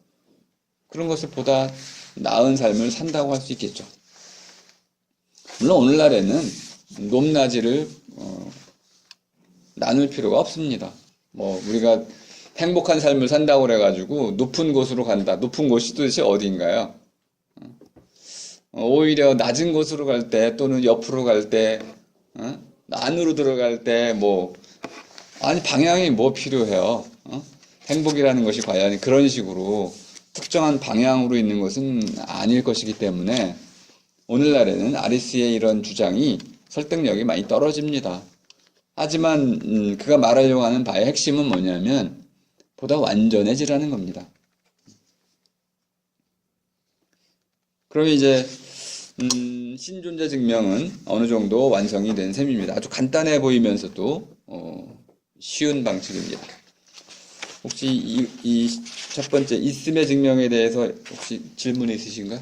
그런 것을 보다 나은 삶을 산다고 할 수 있겠죠. 물론 오늘날에는 높낮이를 나눌 필요가 없습니다. 우리가 행복한 삶을 산다고 그래가지고 높은 곳으로 간다. 높은 곳이 도대체 어디인가요? 오히려 낮은 곳으로 갈 때 또는 옆으로 갈 때, 안으로 들어갈 때 아니 방향이 뭐 필요해요? 행복이라는 것이 과연 그런 식으로 특정한 방향으로 있는 것은 아닐 것이기 때문에 오늘날에는 아리스의 이런 주장이 설득력이 많이 떨어집니다. 하지만 그가 말하려고 하는 바의 핵심은 뭐냐면 보다 완전해지라는 겁니다. 그럼 이제 신존재 증명은 어느 정도 완성이 된 셈입니다. 아주 간단해 보이면서도 쉬운 방식입니다. 혹시 이 첫 번째 있음의 증명에 대해서 혹시 질문 있으신가요?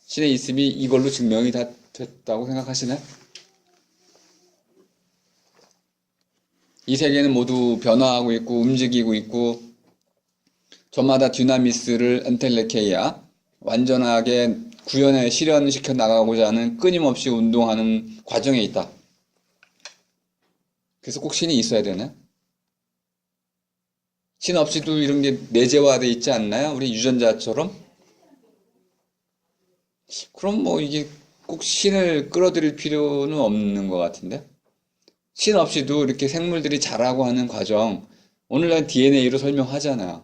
신의 있음이 이걸로 증명이 다 됐다고 생각하시나요? 이 세계는 모두 변화하고 있고 움직이고 있고 저마다 듀나미스를 엔텔레케이아 완전하게 구현에 실현시켜 나가고자 하는 끊임없이 운동하는 과정에 있다. 그래서 꼭 신이 있어야 되나요? 신 없이도 이런 게 내재화되어 있지 않나요? 우리 유전자처럼? 그럼 뭐 이게 꼭 신을 끌어들일 필요는 없는 것 같은데? 신 없이도 이렇게 생물들이 자라고 하는 과정, 오늘날 DNA로 설명하잖아요.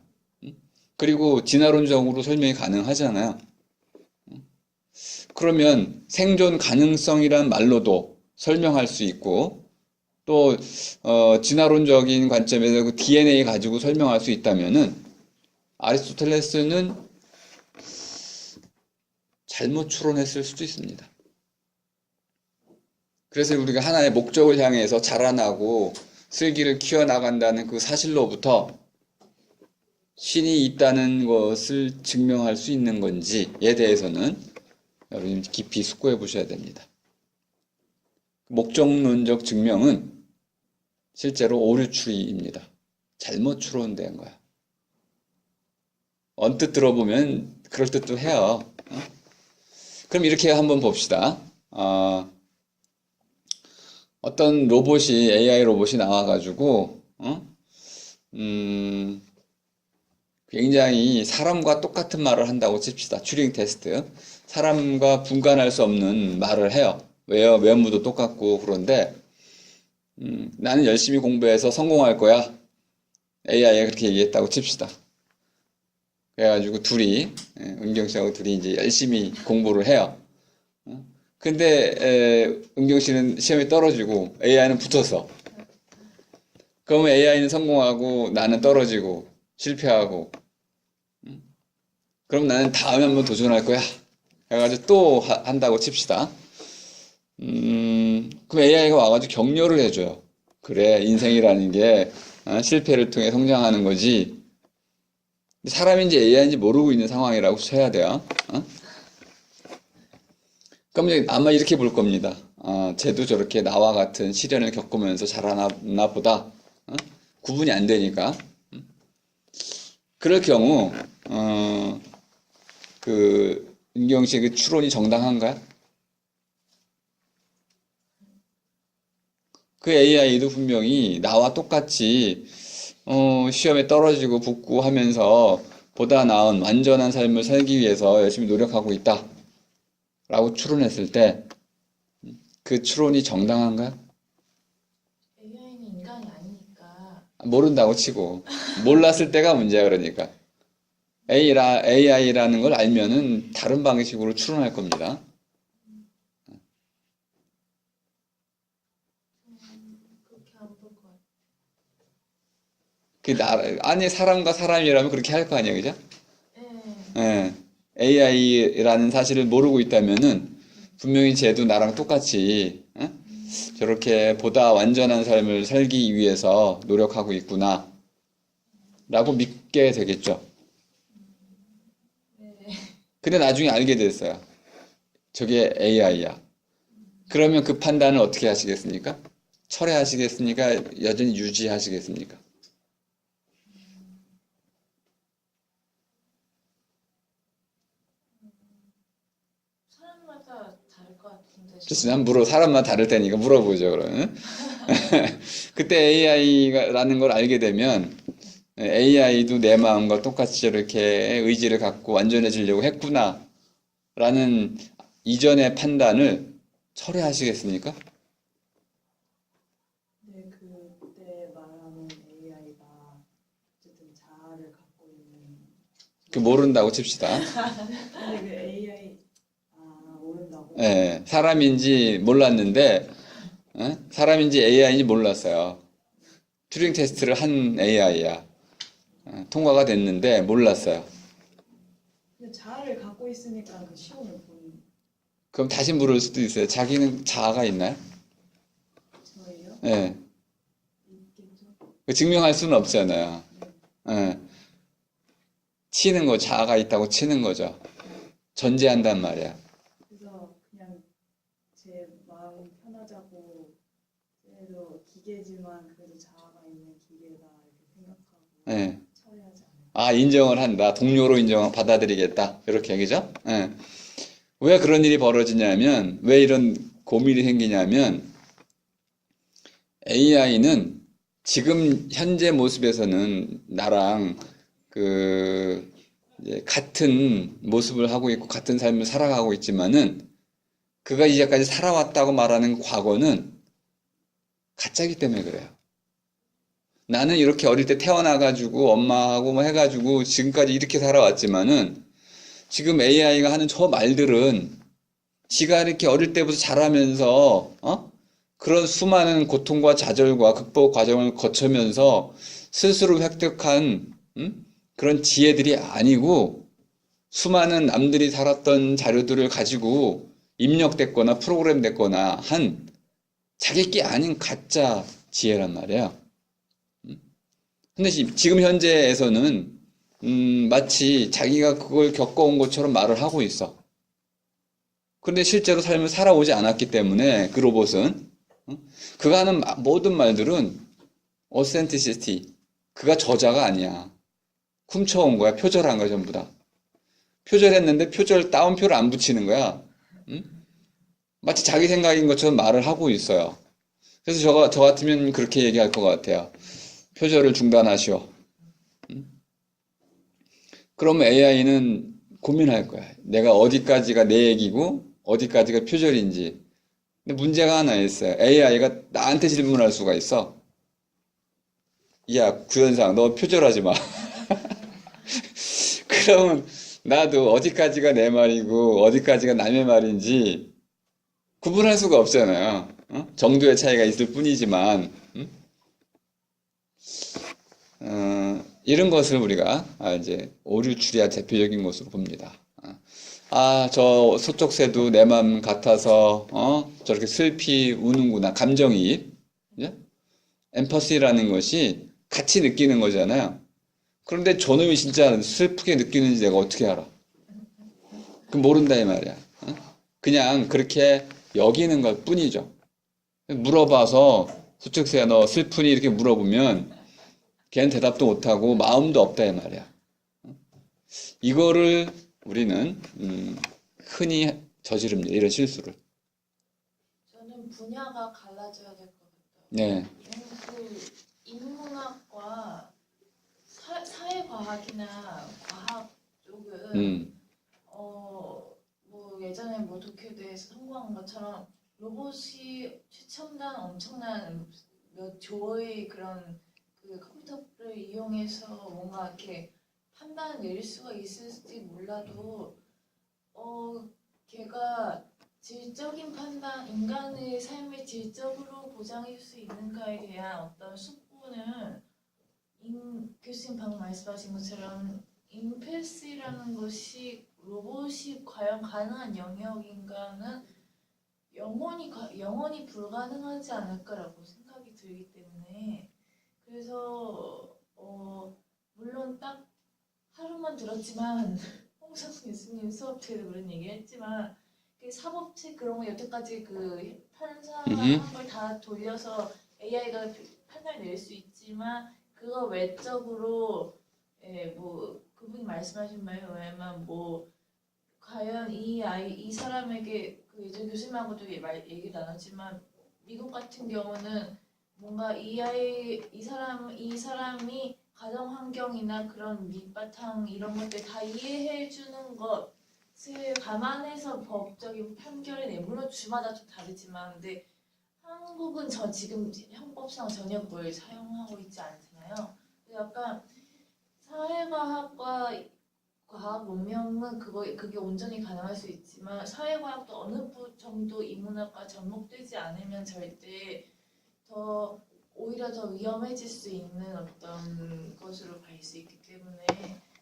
그리고 진화론적으로 설명이 가능하잖아요. 그러면 생존 가능성이란 말로도 설명할 수 있고, 또 진화론적인 관점에서 그 DNA 가지고 설명할 수 있다면은 아리스토텔레스는 잘못 추론했을 수도 있습니다. 그래서 우리가 하나의 목적을 향해서 자라나고 슬기를 키워나간다는 그 사실로부터 신이 있다는 것을 증명할 수 있는 건지에 대해서는 여러분 깊이 숙고해 보셔야 됩니다. 목적론적 증명은 실제로 오류추리입니다. 잘못 추론된 거야. 언뜻 들어보면 그럴듯도 해요. 그럼 이렇게 한번 봅시다. 어떤 로봇이, AI 로봇이 나와가지고, 굉장히 사람과 똑같은 말을 한다고 칩시다. 튜링 테스트. 사람과 분간할 수 없는 말을 해요. 외모도 똑같고, 그런데, 나는 열심히 공부해서 성공할 거야. AI가 그렇게 얘기했다고 칩시다. 그래가지고 은경 씨하고 둘이 이제 열심히 공부를 해요. 근데 은경 씨는 시험에 떨어지고 AI는 붙어서. 그러면 AI는 성공하고 나는 떨어지고 실패하고. 그럼 나는 다음에 한번 도전할 거야. 그래가지고 또 한다고 칩시다. 그럼 AI가 와가지고 격려를 해줘요. 그래, 인생이라는 게 실패를 통해 성장하는 거지. 사람인지 AI인지 모르고 있는 상황이라고 쳐야 돼요. 그럼 아마 이렇게 볼 겁니다. 쟤도 저렇게 나와 같은 시련을 겪으면서 자라나 보다. 구분이 안 되니까. 그럴 경우, 윤경 씨의 그 추론이 정당한가요? 그 AI도 분명히 나와 똑같이, 시험에 떨어지고 붙고 하면서 보다 나은 완전한 삶을 살기 위해서 열심히 노력하고 있다. 라고 추론했을 때, 그 추론이 정당한가요? AI는 인간이 아니니까. 모른다고 치고. 몰랐을 때가 문제야, 그러니까. AI라는 걸 알면은 다른 방식으로 추론할 겁니다. 그렇게 안 볼 것 같아요. 아니, 사람과 사람이라면 그렇게 할 거 아니야, 그죠? 네. 예. AI라는 사실을 모르고 있다면은 분명히 쟤도 나랑 똑같이 저렇게 보다 완전한 삶을 살기 위해서 노력하고 있구나 라고 믿게 되겠죠. 네. 근데 나중에 알게 됐어요. 저게 AI야. 그러면 그 판단을 어떻게 하시겠습니까? 철회하시겠습니까? 여전히 유지하시겠습니까? 사람마다 다를 것 같은데. 그렇지, 사람마다 다를 테니까 물어보죠, 그러면. 그때 AI라는 걸 알게 되면, AI도 내 마음과 똑같이 저렇게 의지를 갖고 완전해지려고 했구나, 라는 이전의 판단을 철회하시겠습니까? 네, 그때 말하는 AI가 어쨌든 자아를 갖고 있는. 모른다고 칩시다. 근데 그 AI 모른다고. 예, 사람인지 몰랐는데, 사람인지 AI인지 몰랐어요. 튜링 테스트를 한 AI야. 통과가 됐는데 몰랐어요. 근데 자아를 갖고 있으니까 그 시험을 보는 그럼 다시 물을 수도 있어요. 자기는 자아가 있나요? 저예요? 예. 있겠죠? 증명할 수는 없잖아요. 예. 치는 거, 자아가 있다고 치는 거죠. 전제한단 말이야. 그래서 그냥 제 마음 편하자고 그래도 기계지만 그래도 자아가 있는 기계다 이렇게 생각하고 예. 처리하지 않아요. 아, 인정을 한다. 동료로 받아들이겠다. 이렇게, 그죠? 예. 왜 그런 일이 벌어지냐면, 왜 이런 고민이 생기냐면, AI는 지금 현재 모습에서는 나랑 이제 같은 모습을 하고 있고, 같은 삶을 살아가고 있지만은, 그가 이제까지 살아왔다고 말하는 과거는 가짜기 때문에 그래요. 나는 이렇게 어릴 때 태어나가지고 엄마하고 뭐 해가지고 지금까지 이렇게 살아왔지만은 지금 AI가 하는 저 말들은 지가 이렇게 어릴 때부터 자라면서 그런 수많은 고통과 좌절과 극복 과정을 거치면서 스스로 획득한 그런 지혜들이 아니고 수많은 남들이 살았던 자료들을 가지고 입력됐거나 프로그램됐거나 한 자기 게 아닌 가짜 지혜란 말이에요. 근데 지금 현재에서는 마치 자기가 그걸 겪어온 것처럼 말을 하고 있어. 그런데 실제로 삶을 살아오지 않았기 때문에 그 로봇은 그가 하는 모든 말들은 authenticity, 그가 저자가 아니야. 훔쳐온 거야. 표절한 거야 전부 다. 표절했는데 따옴표를 안 붙이는 거야. 마치 자기 생각인 것처럼 말을 하고 있어요. 그래서 저 같으면 그렇게 얘기할 것 같아요. 표절을 중단하시오. 그러면 AI는 고민할 거야. 내가 어디까지가 내 얘기고 어디까지가 표절인지. 근데 문제가 하나 있어요. AI가 나한테 질문할 수가 있어. 야, 구현상, 너 표절하지 마. 그러면 나도 어디까지가 내 말이고 어디까지가 남의 말인지 구분할 수가 없잖아요. 정도의 차이가 있을 뿐이지만, 이런 것을 우리가 이제 오류 추리와 대표적인 것으로 봅니다. 저 소쩍새도 내 맘 같아서 저렇게 슬피 우는구나. 감정이입, 엠퍼시라는 것이 같이 느끼는 거잖아요. 그런데 저놈이 진짜 슬프게 느끼는지 내가 어떻게 알아? 그 모른다 이 말이야. 그냥 그렇게 여기는 것 뿐이죠. 물어봐서 소쩍새야 너 슬프니 이렇게 물어보면 걔는 대답도 못하고 마음도 없다 이 말이야. 이거를 우리는 흔히 저지릅니다. 이런 실수를. 저는 분야가 갈라져야 될 것 같아요. 네. 그 인문학과 사회과학이나 과학 쪽은 뭐 예전에 뭐 도쿄대에서 성공한 것처럼 로봇이 최첨단 엄청난 몇 조의 그런 그 컴퓨터를 이용해서 뭔가 이렇게 판단을 내릴 수가 있을지 몰라도 걔가 질적인 판단, 인간의 삶을 질적으로 보장할 수 있는가에 대한 어떤 숙고는 교수님 방금 말씀하신 것처럼 임패스라는 것이 로봇이 과연 가능한 영역인가는 영원히 불가능하지 않을까라고 생각이 들기 때문에 그래서 물론 딱 하루만 들었지만 홍성 교수님 수업 때도 그런 얘기 했지만 그 사법책 그런 거 여태까지 그 판사가 한 걸 다 돌려서 AI가 판단을 내릴 수 있지만 그거 외적으로 뭐 그분이 말씀하신 바에 의하면 뭐 과연 이 사람에게 그 예전 교수님하고도 얘기 나눴지만 미국 같은 경우는 뭔가 이 사람이 가정 환경이나 그런 밑바탕 이런 것들 다 이해해 주는 것을 감안해서 법적인 판결을 내 물론 주마다 좀 다르지만 근데 한국은 지금 형법상 전혀 그걸 사용하고 있지 않잖아요. 약간 사회과학과 과학 문명은 그게 온전히 가능할 수 있지만 사회과학도 어느 정도 인문학과 접목되지 않으면 절대 더 오히려 더 위험해질 수 있는 어떤 것으로 갈 수 있기 때문에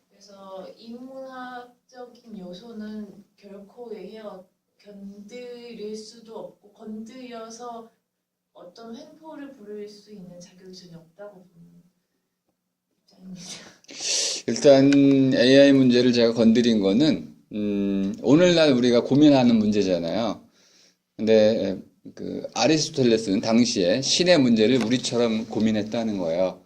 그래서 인문학적인 요소는 결코 얘가 건드릴 수도 없고 건드려서 어떤 횡포를 부릴 수 있는 자격이 전혀 없다고 보는 입장입니다. 일단 AI 문제를 제가 건드린 거는 오늘날 우리가 고민하는 문제잖아요. 근데 그 아리스토텔레스는 당시에 신의 문제를 우리처럼 고민했다는 거예요.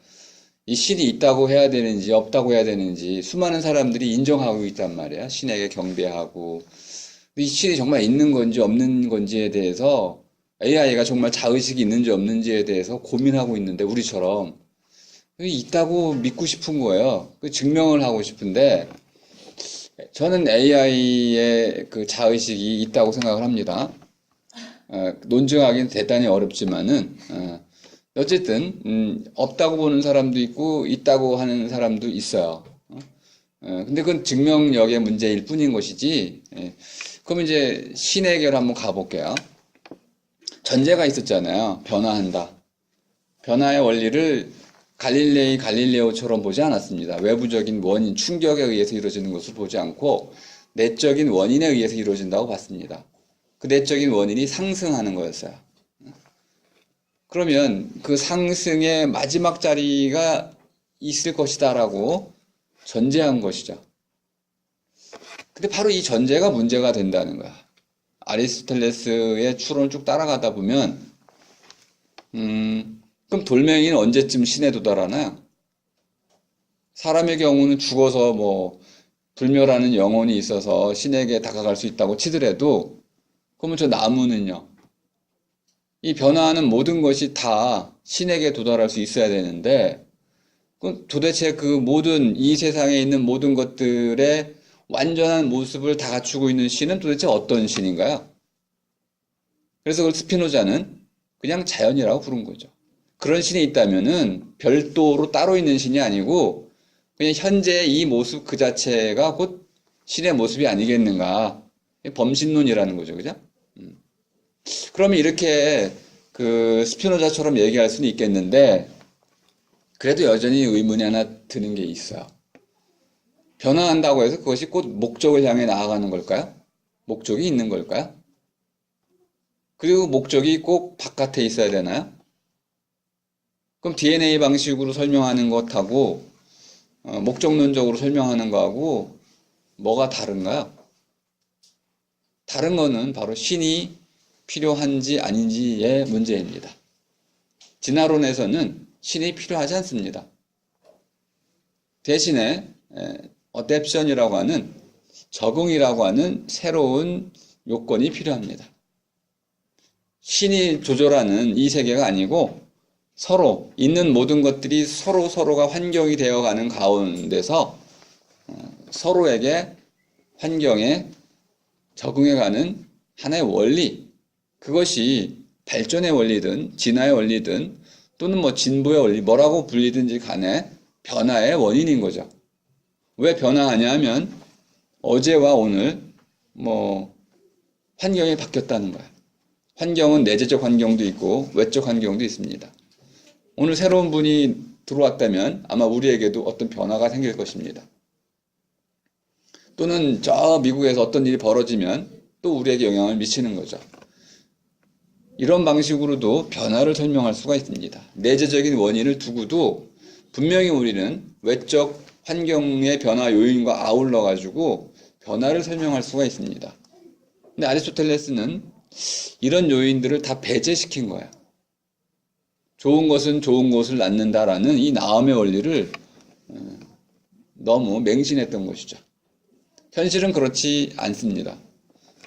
이 신이 있다고 해야 되는지 없다고 해야 되는지 수많은 사람들이 인정하고 있단 말이야. 신에게 경배하고 이 신이 정말 있는 건지 없는 건지에 대해서 AI가 정말 자의식이 있는지 없는지에 대해서 고민하고 있는데 우리처럼 있다고 믿고 싶은 거예요. 그 증명을 하고 싶은데 저는 AI의 그 자의식이 있다고 생각을 합니다. 논증하기는 대단히 어렵지만은 어쨌든 없다고 보는 사람도 있고 있다고 하는 사람도 있어요. 근데 그건 증명력의 문제일 뿐인 것이지. 그럼 이제 신에게로 한번 가볼게요. 전제가 있었잖아요. 변화한다. 변화의 원리를 갈릴레오처럼 보지 않았습니다. 외부적인 원인, 충격에 의해서 이루어지는 것을 보지 않고 내적인 원인에 의해서 이루어진다고 봤습니다. 그 내적인 원인이 상승하는 거였어요. 그러면 그 상승의 마지막 자리가 있을 것이다라고 전제한 것이죠. 근데 바로 이 전제가 문제가 된다는 거야. 아리스토텔레스의 추론을 쭉 따라가다 보면 그럼 돌멩이는 언제쯤 신에 도달하나요? 사람의 경우는 죽어서 뭐 불멸하는 영혼이 있어서 신에게 다가갈 수 있다고 치더라도 그러면 저 나무는요? 이 변화하는 모든 것이 다 신에게 도달할 수 있어야 되는데 그럼 도대체 그 모든 이 세상에 있는 모든 것들의 완전한 모습을 다 갖추고 있는 신은 도대체 어떤 신인가요? 그래서 그걸 스피노자는 그냥 자연이라고 부른 거죠. 그런 신이 있다면은 별도로 따로 있는 신이 아니고 그냥 현재 이 모습 그 자체가 곧 신의 모습이 아니겠는가. 범신론이라는 거죠. 그죠? 그러면 이렇게 그 스피노자처럼 얘기할 수는 있겠는데 그래도 여전히 의문이 하나 드는 게 있어요. 변화한다고 해서 그것이 곧 목적을 향해 나아가는 걸까요? 목적이 있는 걸까요? 그리고 목적이 꼭 바깥에 있어야 되나요? 그럼 DNA 방식으로 설명하는 것하고 목적론적으로 설명하는 거하고 뭐가 다른가요? 다른 거는 바로 신이 필요한지 아닌지의 문제입니다. 진화론에서는 신이 필요하지 않습니다. 대신에 어댑션이라고 하는 적응이라고 하는 새로운 요건이 필요합니다. 신이 조절하는 이 세계가 아니고 서로 있는 모든 것들이 서로가 환경이 되어가는 가운데서 서로에게 환경에 적응해가는 하나의 원리, 그것이 발전의 원리든 진화의 원리든 또는 뭐 진보의 원리, 뭐라고 불리든지 간에 변화의 원인인 거죠. 왜 변화하냐 하면 어제와 오늘 뭐 환경이 바뀌었다는 거야. 환경은 내재적 환경도 있고 외적 환경도 있습니다. 오늘 새로운 분이 들어왔다면 아마 우리에게도 어떤 변화가 생길 것입니다. 또는 저 미국에서 어떤 일이 벌어지면 또 우리에게 영향을 미치는 거죠. 이런 방식으로도 변화를 설명할 수가 있습니다. 내재적인 원인을 두고도 분명히 우리는 외적 환경의 변화 요인과 아울러 가지고 변화를 설명할 수가 있습니다. 근데 아리스토텔레스는 이런 요인들을 다 배제시킨 거야. 좋은 것은 좋은 것을 낳는다라는 이 나음의 원리를 너무 맹신했던 것이죠. 현실은 그렇지 않습니다.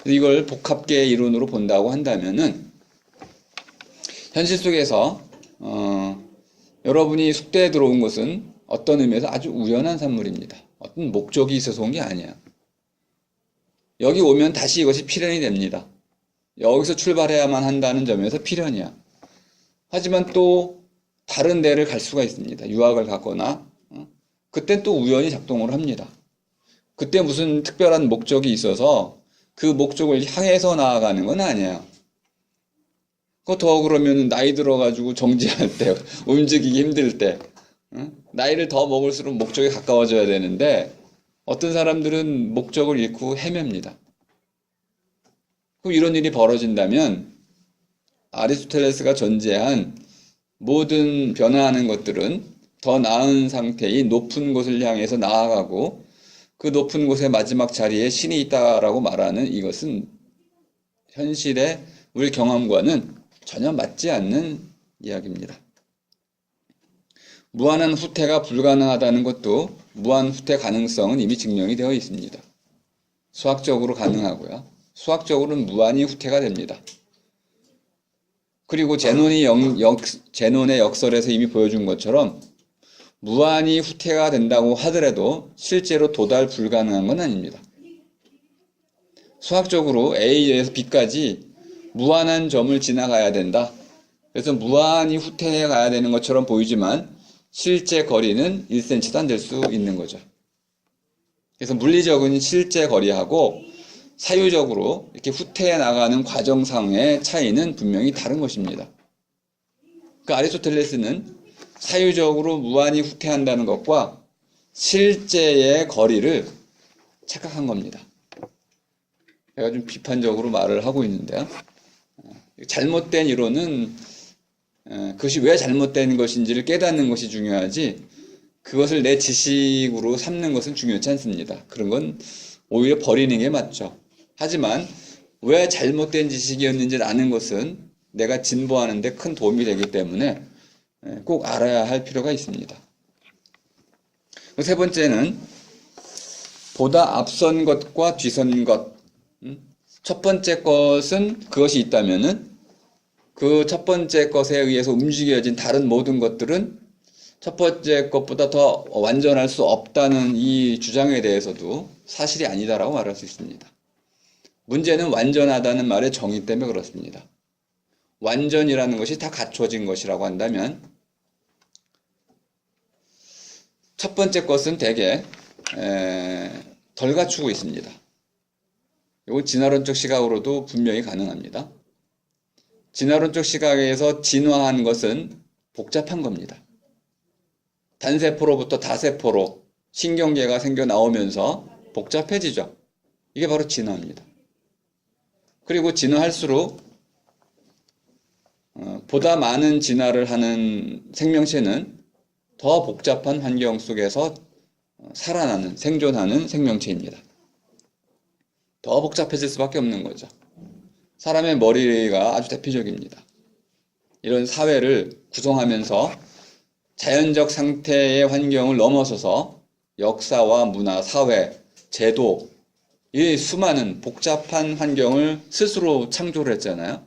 이걸 복합계의 이론으로 본다고 한다면은 현실 속에서 여러분이 숙대에 들어온 것은 어떤 의미에서 아주 우연한 산물입니다. 어떤 목적이 있어서 온 게 아니야. 여기 오면 다시 이것이 필연이 됩니다. 여기서 출발해야만 한다는 점에서 필연이야. 하지만 또 다른 데를 갈 수가 있습니다. 유학을 갔거나 그땐 또 우연히 작동을 합니다. 그때 무슨 특별한 목적이 있어서 그 목적을 향해서 나아가는 건 아니에요. 더 그러면 나이 들어가지고 정지할 때, 움직이기 힘들 때, 나이를 더 먹을수록 목적에 가까워져야 되는데 어떤 사람들은 목적을 잃고 헤맵니다. 그럼 이런 일이 벌어진다면 아리스토텔레스가 전제한 모든 변화하는 것들은 더 나은 상태인 높은 곳을 향해서 나아가고 그 높은 곳의 마지막 자리에 신이 있다라고 말하는 이것은 현실의 우리 경험과는 전혀 맞지 않는 이야기입니다. 무한한 후퇴가 불가능하다는 것도 무한 후퇴 가능성은 이미 증명이 되어 있습니다. 수학적으로 가능하고요. 수학적으로는 무한히 후퇴가 됩니다. 그리고 제논의 역설에서 이미 보여준 것처럼 무한히 후퇴가 된다고 하더라도 실제로 도달 불가능한 건 아닙니다. 수학적으로 A에서 B까지 무한한 점을 지나가야 된다. 그래서 무한히 후퇴해 가야 되는 것처럼 보이지만 실제 거리는 1cm도 안 될 수 있는 거죠. 그래서 물리적인 실제 거리하고 사유적으로 이렇게 후퇴해 나가는 과정상의 차이는 분명히 다른 것입니다. 그 아리스토텔레스는 사유적으로 무한히 후퇴한다는 것과 실제의 거리를 착각한 겁니다. 제가 좀 비판적으로 말을 하고 있는데요. 잘못된 이론은 그것이 왜 잘못된 것인지를 깨닫는 것이 중요하지 그것을 내 지식으로 삼는 것은 중요치 않습니다. 그런 건 오히려 버리는 게 맞죠. 하지만 왜 잘못된 지식이었는지를 아는 것은 내가 진보하는 데 큰 도움이 되기 때문에 꼭 알아야 할 필요가 있습니다. 세 번째는 보다 앞선 것과 뒤선 것. 첫 번째 것은 그것이 있다면은 그 첫 번째 것에 의해서 움직여진 다른 모든 것들은 첫 번째 것보다 더 완전할 수 없다는 이 주장에 대해서도 사실이 아니다라고 말할 수 있습니다. 문제는 완전하다는 말의 정의 때문에 그렇습니다. 완전이라는 것이 다 갖춰진 것이라고 한다면 첫 번째 것은 대개 덜 갖추고 있습니다. 이건 진화론적 시각으로도 분명히 가능합니다. 진화론적 시각에서 진화한 것은 복잡한 겁니다. 단세포로부터 다세포로 신경계가 생겨 나오면서 복잡해지죠. 이게 바로 진화입니다. 그리고 진화할수록 보다 많은 진화를 하는 생명체는 더 복잡한 환경 속에서 살아나는, 생존하는 생명체입니다. 더 복잡해질 수밖에 없는 거죠. 사람의 머리가 아주 대표적입니다. 이런 사회를 구성하면서 자연적 상태의 환경을 넘어서서 역사와 문화, 사회, 제도, 이 수많은 복잡한 환경을 스스로 창조를 했잖아요.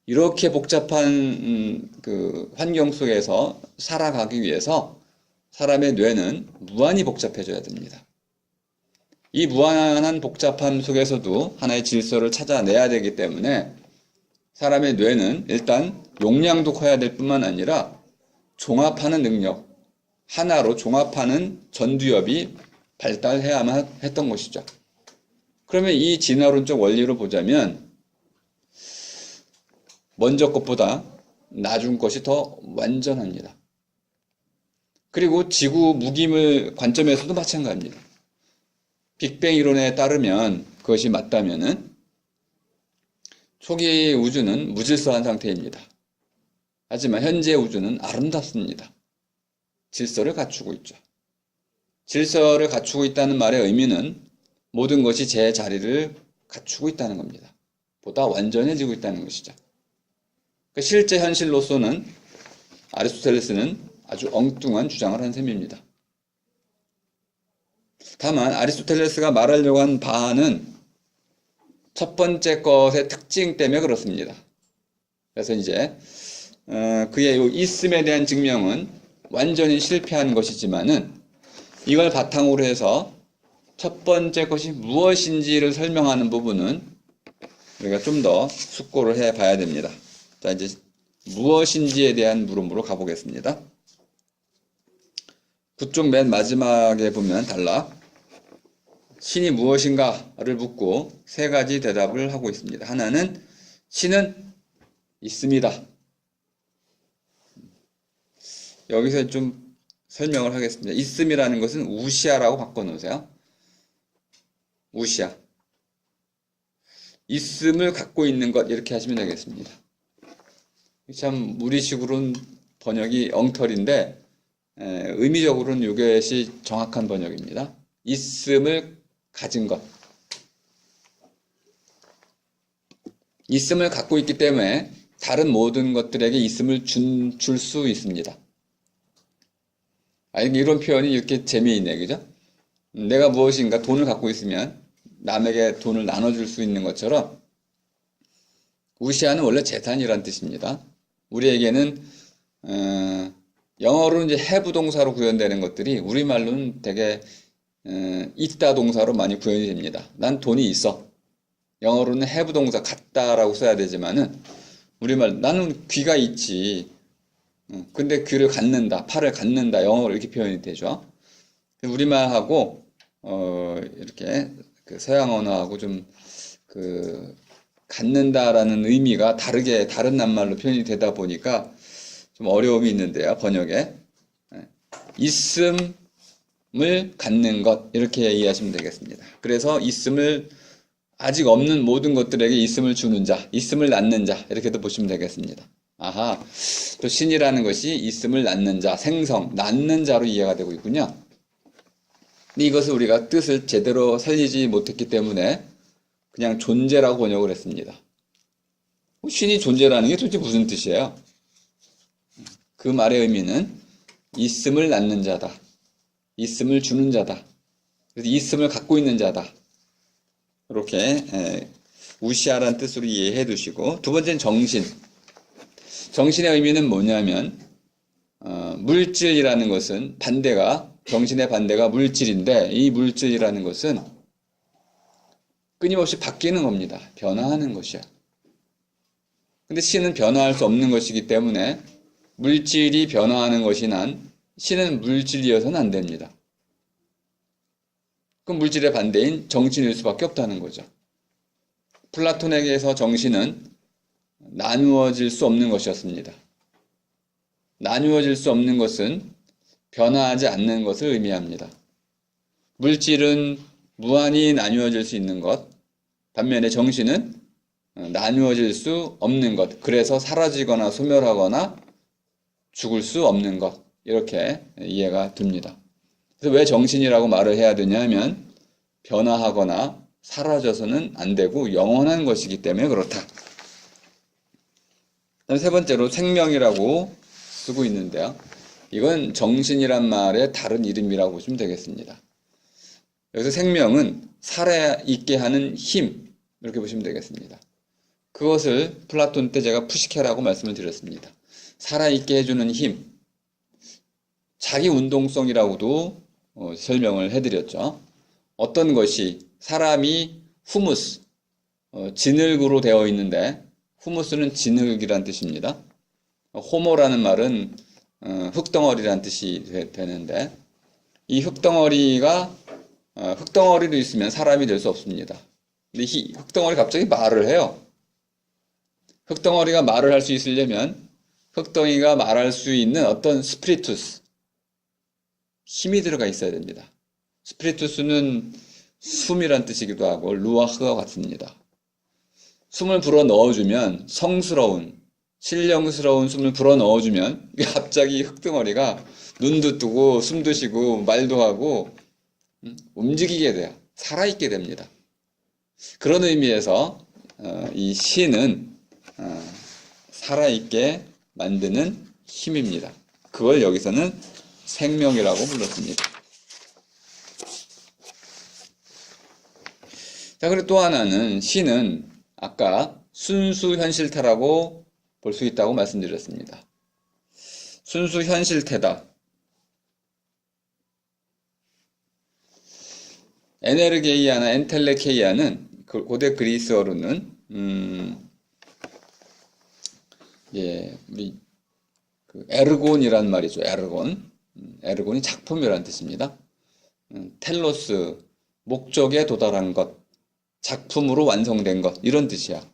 이렇게 복잡한 그 환경 속에서 살아가기 위해서 사람의 뇌는 무한히 복잡해져야 됩니다. 이 무한한 복잡함 속에서도 하나의 질서를 찾아내야 되기 때문에 사람의 뇌는 일단 용량도 커야 될 뿐만 아니라 종합하는 능력, 하나로 종합하는 전두엽이 발달해야만 했던 것이죠. 그러면 이 진화론적 원리로 보자면 먼저 것보다 나중 것이 더 완전합니다. 그리고 지구 무기물 관점에서도 마찬가지입니다. 빅뱅 이론에 따르면 그것이 맞다면은 초기 우주는 무질서한 상태입니다. 하지만 현재 우주는 아름답습니다. 질서를 갖추고 있죠. 질서를 갖추고 있다는 말의 의미는 모든 것이 제 자리를 갖추고 있다는 겁니다. 보다 완전해지고 있다는 것이죠. 실제 현실로서는 아리스토텔레스는 아주 엉뚱한 주장을 한 셈입니다. 다만 아리스토텔레스가 말하려고 한 바는 첫 번째 것의 특징 때문에 그렇습니다. 그래서 이제 그의 이 있음에 대한 증명은 완전히 실패한 것이지만은 이걸 바탕으로 해서 첫 번째 것이 무엇인지를 설명하는 부분은 우리가 좀 더 숙고를 해 봐야 됩니다. 자, 이제 무엇인지에 대한 물음으로 가보겠습니다. 9쪽 맨 마지막에 보면 단락 신이 무엇인가를 묻고 세 가지 대답을 하고 있습니다. 하나는 신은 있습니다. 여기서 좀 설명을 하겠습니다. 있음이라는 것은 우시아라고 바꿔놓으세요. 우시아. 있음을 갖고 있는 것 이렇게 하시면 되겠습니다. 참 우리식으로는 번역이 엉터리인데 의미적으로는 이것이 정확한 번역입니다. 있음을 가진 것. 있음을 갖고 있기 때문에 다른 모든 것들에게 있음을 줄 수 있습니다. 이런 표현이 이렇게 재미있네, 그죠? 내가 무엇인가 돈을 갖고 있으면 남에게 돈을 나눠줄 수 있는 것처럼 우시아는 원래 재산이란 뜻입니다. 우리에게는 영어로는 이제 have 동사로 구현되는 것들이 우리말로는 되게 있다 동사로 많이 구현이 됩니다. 난 돈이 있어. 영어로는 have 동사 갖다라고 써야 되지만은 우리말 나는 귀가 있지. 근데 귀를 갖는다, 팔을 갖는다, 영어로 이렇게 표현이 되죠. 우리말하고 이렇게 그 서양 언어하고 좀 그 갖는다라는 의미가 다른 낱말로 표현이 되다 보니까 좀 어려움이 있는데요, 번역에. 있음을 갖는 것 이렇게 이해하시면 되겠습니다. 그래서 있음을 아직 없는 모든 것들에게 있음을 주는 자, 있음을 낳는 자 이렇게도 보시면 되겠습니다. 아하, 또 신이라는 것이 있음을 낳는 자, 생성, 낳는 자로 이해가 되고 있군요. 근데 이것을 우리가 뜻을 제대로 살리지 못했기 때문에 그냥 존재라고 번역을 했습니다. 신이 존재라는 게 도대체 무슨 뜻이에요? 그 말의 의미는 있음을 낳는 자다. 있음을 주는 자다. 그래서 있음을 갖고 있는 자다. 이렇게 우시아라는 뜻으로 이해해 두시고, 두 번째는 정신. 정신의 의미는 뭐냐면 물질이라는 것은 정신의 반대가 물질인데, 이 물질이라는 것은 끊임없이 바뀌는 겁니다. 변화하는 것이야. 근데 신은 변화할 수 없는 것이기 때문에 물질이 변화하는 것이 신은 물질이어서는 안 됩니다. 그럼 물질의 반대인 정신일 수밖에 없다는 거죠. 플라톤에게서 정신은 나누어질 수 없는 것이었습니다. 나누어질 수 없는 것은 변화하지 않는 것을 의미합니다. 물질은 무한히 나누어질 수 있는 것, 반면에 정신은 나누어질 수 없는 것, 그래서 사라지거나 소멸하거나 죽을 수 없는 것, 이렇게 이해가 됩니다. 그래서 왜 정신이라고 말을 해야 되냐면 변화하거나 사라져서는 안 되고 영원한 것이기 때문에 그렇다. 그다음 세 번째로 생명이라고 쓰고 있는데요. 이건 정신이란 말의 다른 이름이라고 보시면 되겠습니다. 여기서 생명은 살아있게 하는 힘, 이렇게 보시면 되겠습니다. 그것을 플라톤 때 제가 푸시케라고 말씀을 드렸습니다. 살아있게 해주는 힘, 자기 운동성이라고도 설명을 해드렸죠. 어떤 것이 사람이 후무스, 진흙으로 되어 있는데 후무스는 진흙이란 뜻입니다. 호모라는 말은 흙덩어리란 뜻이 되는데 이 흙덩어리도 있으면 사람이 될 수 없습니다. 근데 이 흙덩어리 갑자기 말을 해요. 흙덩어리가 말을 할 수 있으려면 흙덩이가 말할 수 있는 어떤 스피리투스, 힘이 들어가 있어야 됩니다. 스피리투스는 숨이란 뜻이기도 하고 루아흐와 같습니다. 숨을 불어 넣어주면 성스러운, 신령스러운 숨을 불어 넣어주면 갑자기 흙덩어리가 눈도 뜨고 숨도 쉬고 말도 하고 움직이게 돼요. 살아있게 됩니다. 그런 의미에서 이 신은 살아있게 만드는 힘입니다. 그걸 여기서는 생명이라고 불렀습니다. 자, 그리고 또 하나는 신은 아까 순수 현실태라고 볼 수 있다고 말씀드렸습니다. 순수 현실태다. 에네르게이아나 엔텔레케이아는 고대 그리스어로는 우리 에르곤이란 말이죠. 에르곤이 작품이란 뜻입니다. 텔로스, 목적에 도달한 것, 작품으로 완성된 것, 이런 뜻이야.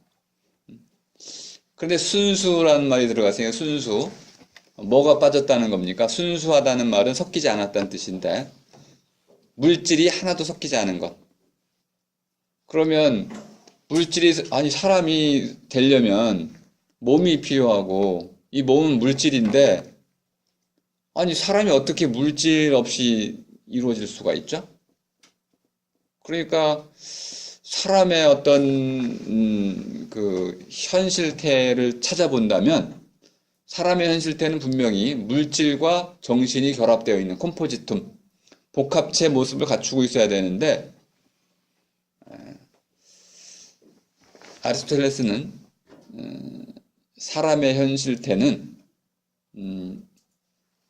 그런데 순수라는 말이 들어갔으니까 순수. 뭐가 빠졌다는 겁니까? 순수하다는 말은 섞이지 않았다는 뜻인데, 물질이 하나도 섞이지 않은 것. 그러면 아니, 사람이 되려면 몸이 필요하고, 이 몸은 물질인데, 아니, 사람이 어떻게 물질 없이 이루어질 수가 있죠? 그러니까, 사람의 어떤, 그, 현실태를 찾아본다면, 사람의 현실태는 분명히 물질과 정신이 결합되어 있는 컴포지tum, 복합체 모습을 갖추고 있어야 되는데, 아리스토텔레스는 사람의 현실태는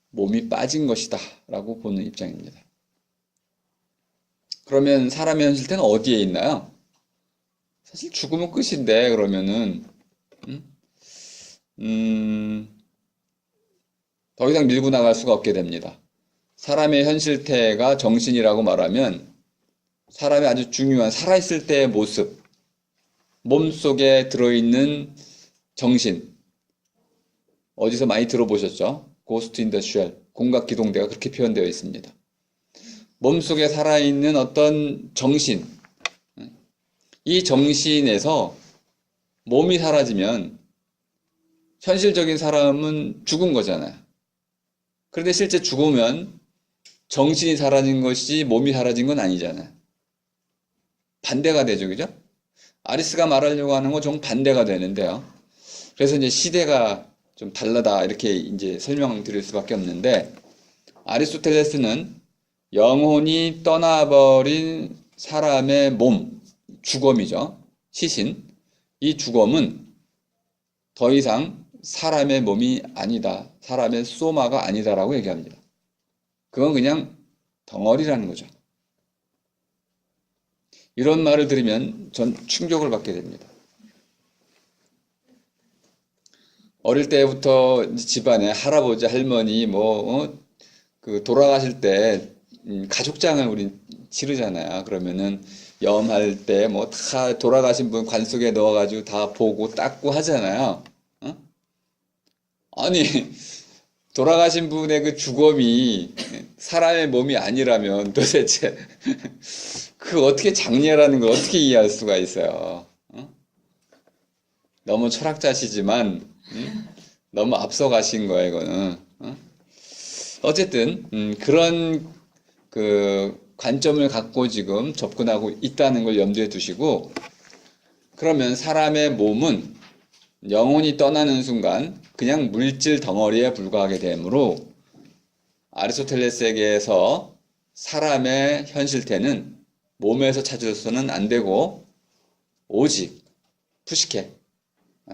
몸이 빠진 것이다 라고 보는 입장입니다. 그러면 사람의 현실태는 어디에 있나요? 사실 죽으면 끝인데 그러면은 더 이상 밀고 나갈 수가 없게 됩니다. 사람의 현실태가 정신이라고 말하면 사람의 아주 중요한 살아있을 때의 모습, 몸속에 들어있는 정신, 어디서 많이 들어보셨죠? 고스트 인 더 쉘, 공각기동대가 그렇게 표현되어 있습니다. 몸속에 살아있는 어떤 정신, 이 정신에서 몸이 사라지면 현실적인 사람은 죽은 거잖아요. 그런데 실제 죽으면 정신이 사라진 것이 몸이 사라진 건 아니잖아요. 반대가 되죠, 그죠? 아리스가 말하려고 하는 건 좀 반대가 되는데요. 그래서 이제 시대가 좀 다르다 이렇게 이제 설명드릴 수밖에 없는데, 아리스토텔레스는 영혼이 떠나버린 사람의 몸, 주검이죠. 시신. 이 주검은 더 이상 사람의 몸이 아니다. 사람의 소마가 아니다라고 얘기합니다. 그건 그냥 덩어리라는 거죠. 이런 말을 들으면 전 충격을 받게 됩니다. 어릴 때부터 집안에 할아버지, 할머니, 그 돌아가실 때 가족장을 우린 치르잖아요. 그러면은 염할 때 다 돌아가신 분 관 속에 넣어가지고 다 보고 닦고 하잖아요. 어? 아니, 돌아가신 분의 그 주검이 사람의 몸이 아니라면 도대체 그 어떻게 장례라는 걸 어떻게 이해할 수가 있어요? 너무 철학자시지만 너무 앞서가신 거예요, 이거는. 어쨌든 그런 그 관점을 갖고 지금 접근하고 있다는 걸 염두에 두시고, 그러면 사람의 몸은 영혼이 떠나는 순간 그냥 물질 덩어리에 불과하게 되므로 아리스토텔레스에게서 사람의 현실태는 몸에서 찾아서는 안 되고 오직 푸시케,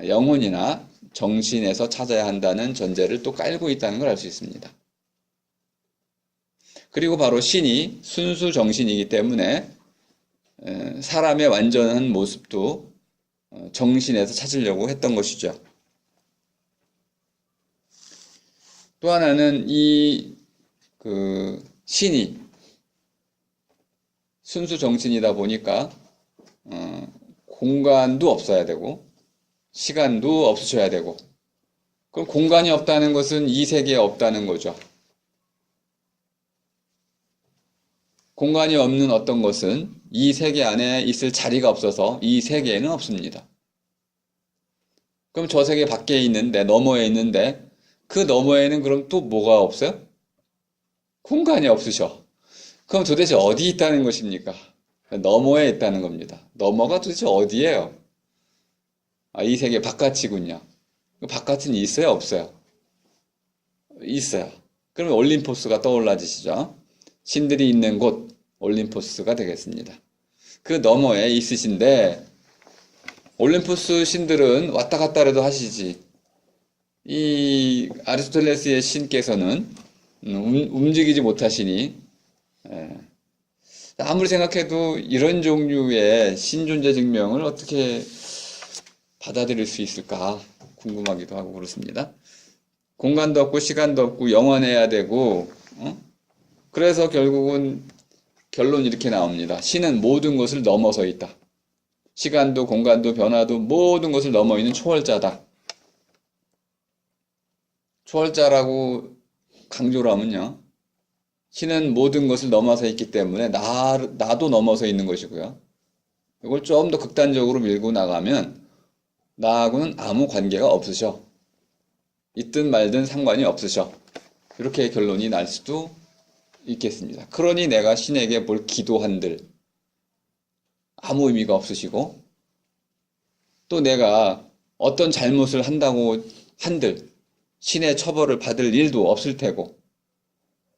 영혼이나 정신에서 찾아야 한다는 전제를 또 깔고 있다는 걸 알 수 있습니다. 그리고 바로 신이 순수 정신이기 때문에 사람의 완전한 모습도 정신에서 찾으려고 했던 것이죠. 또 하나는 그 신이 순수 정신이다 보니까 공간도 없어야 되고 시간도 없으셔야 되고, 그럼 공간이 없다는 것은 이 세계에 없다는 거죠. 공간이 없는 어떤 것은 이 세계 안에 있을 자리가 없어서 이 세계에는 없습니다. 그럼 저 세계 밖에 있는데, 너머에 있는데, 그 너머에는 그럼 또 뭐가 없어요? 공간이 없으셔. 그럼 도대체 어디 있다는 것입니까? 너머에 있다는 겁니다. 너머가 도대체 어디예요? 이 세계 바깥이군요. 바깥은 있어요, 없어요? 있어요. 그러면 올림포스가 떠올라지시죠? 신들이 있는 곳, 올림포스가 되겠습니다. 그 너머에 있으신데, 올림포스 신들은 왔다 갔다 해도 하시지. 이 아리스토텔레스의 신께서는 움직이지 못하시니, 아무리 생각해도 이런 종류의 신존재 증명을 어떻게 받아들일 수 있을까 궁금하기도 하고 그렇습니다. 공간도 없고 시간도 없고 영원해야 되고, 그래서 결국은 결론이 이렇게 나옵니다. 신은 모든 것을 넘어서 있다. 시간도 공간도 변화도 모든 것을 넘어 있는 초월자다. 초월자라고 강조를 하면요. 신은 모든 것을 넘어서 있기 때문에 나도 넘어서 있는 것이고요. 이걸 좀 더 극단적으로 밀고 나가면 나하고는 아무 관계가 없으셔. 있든 말든 상관이 없으셔. 이렇게 결론이 날 수도 있겠습니다. 그러니 내가 신에게 뭘 기도한들 아무 의미가 없으시고 또 내가 어떤 잘못을 한다고 한들 신의 처벌을 받을 일도 없을 테고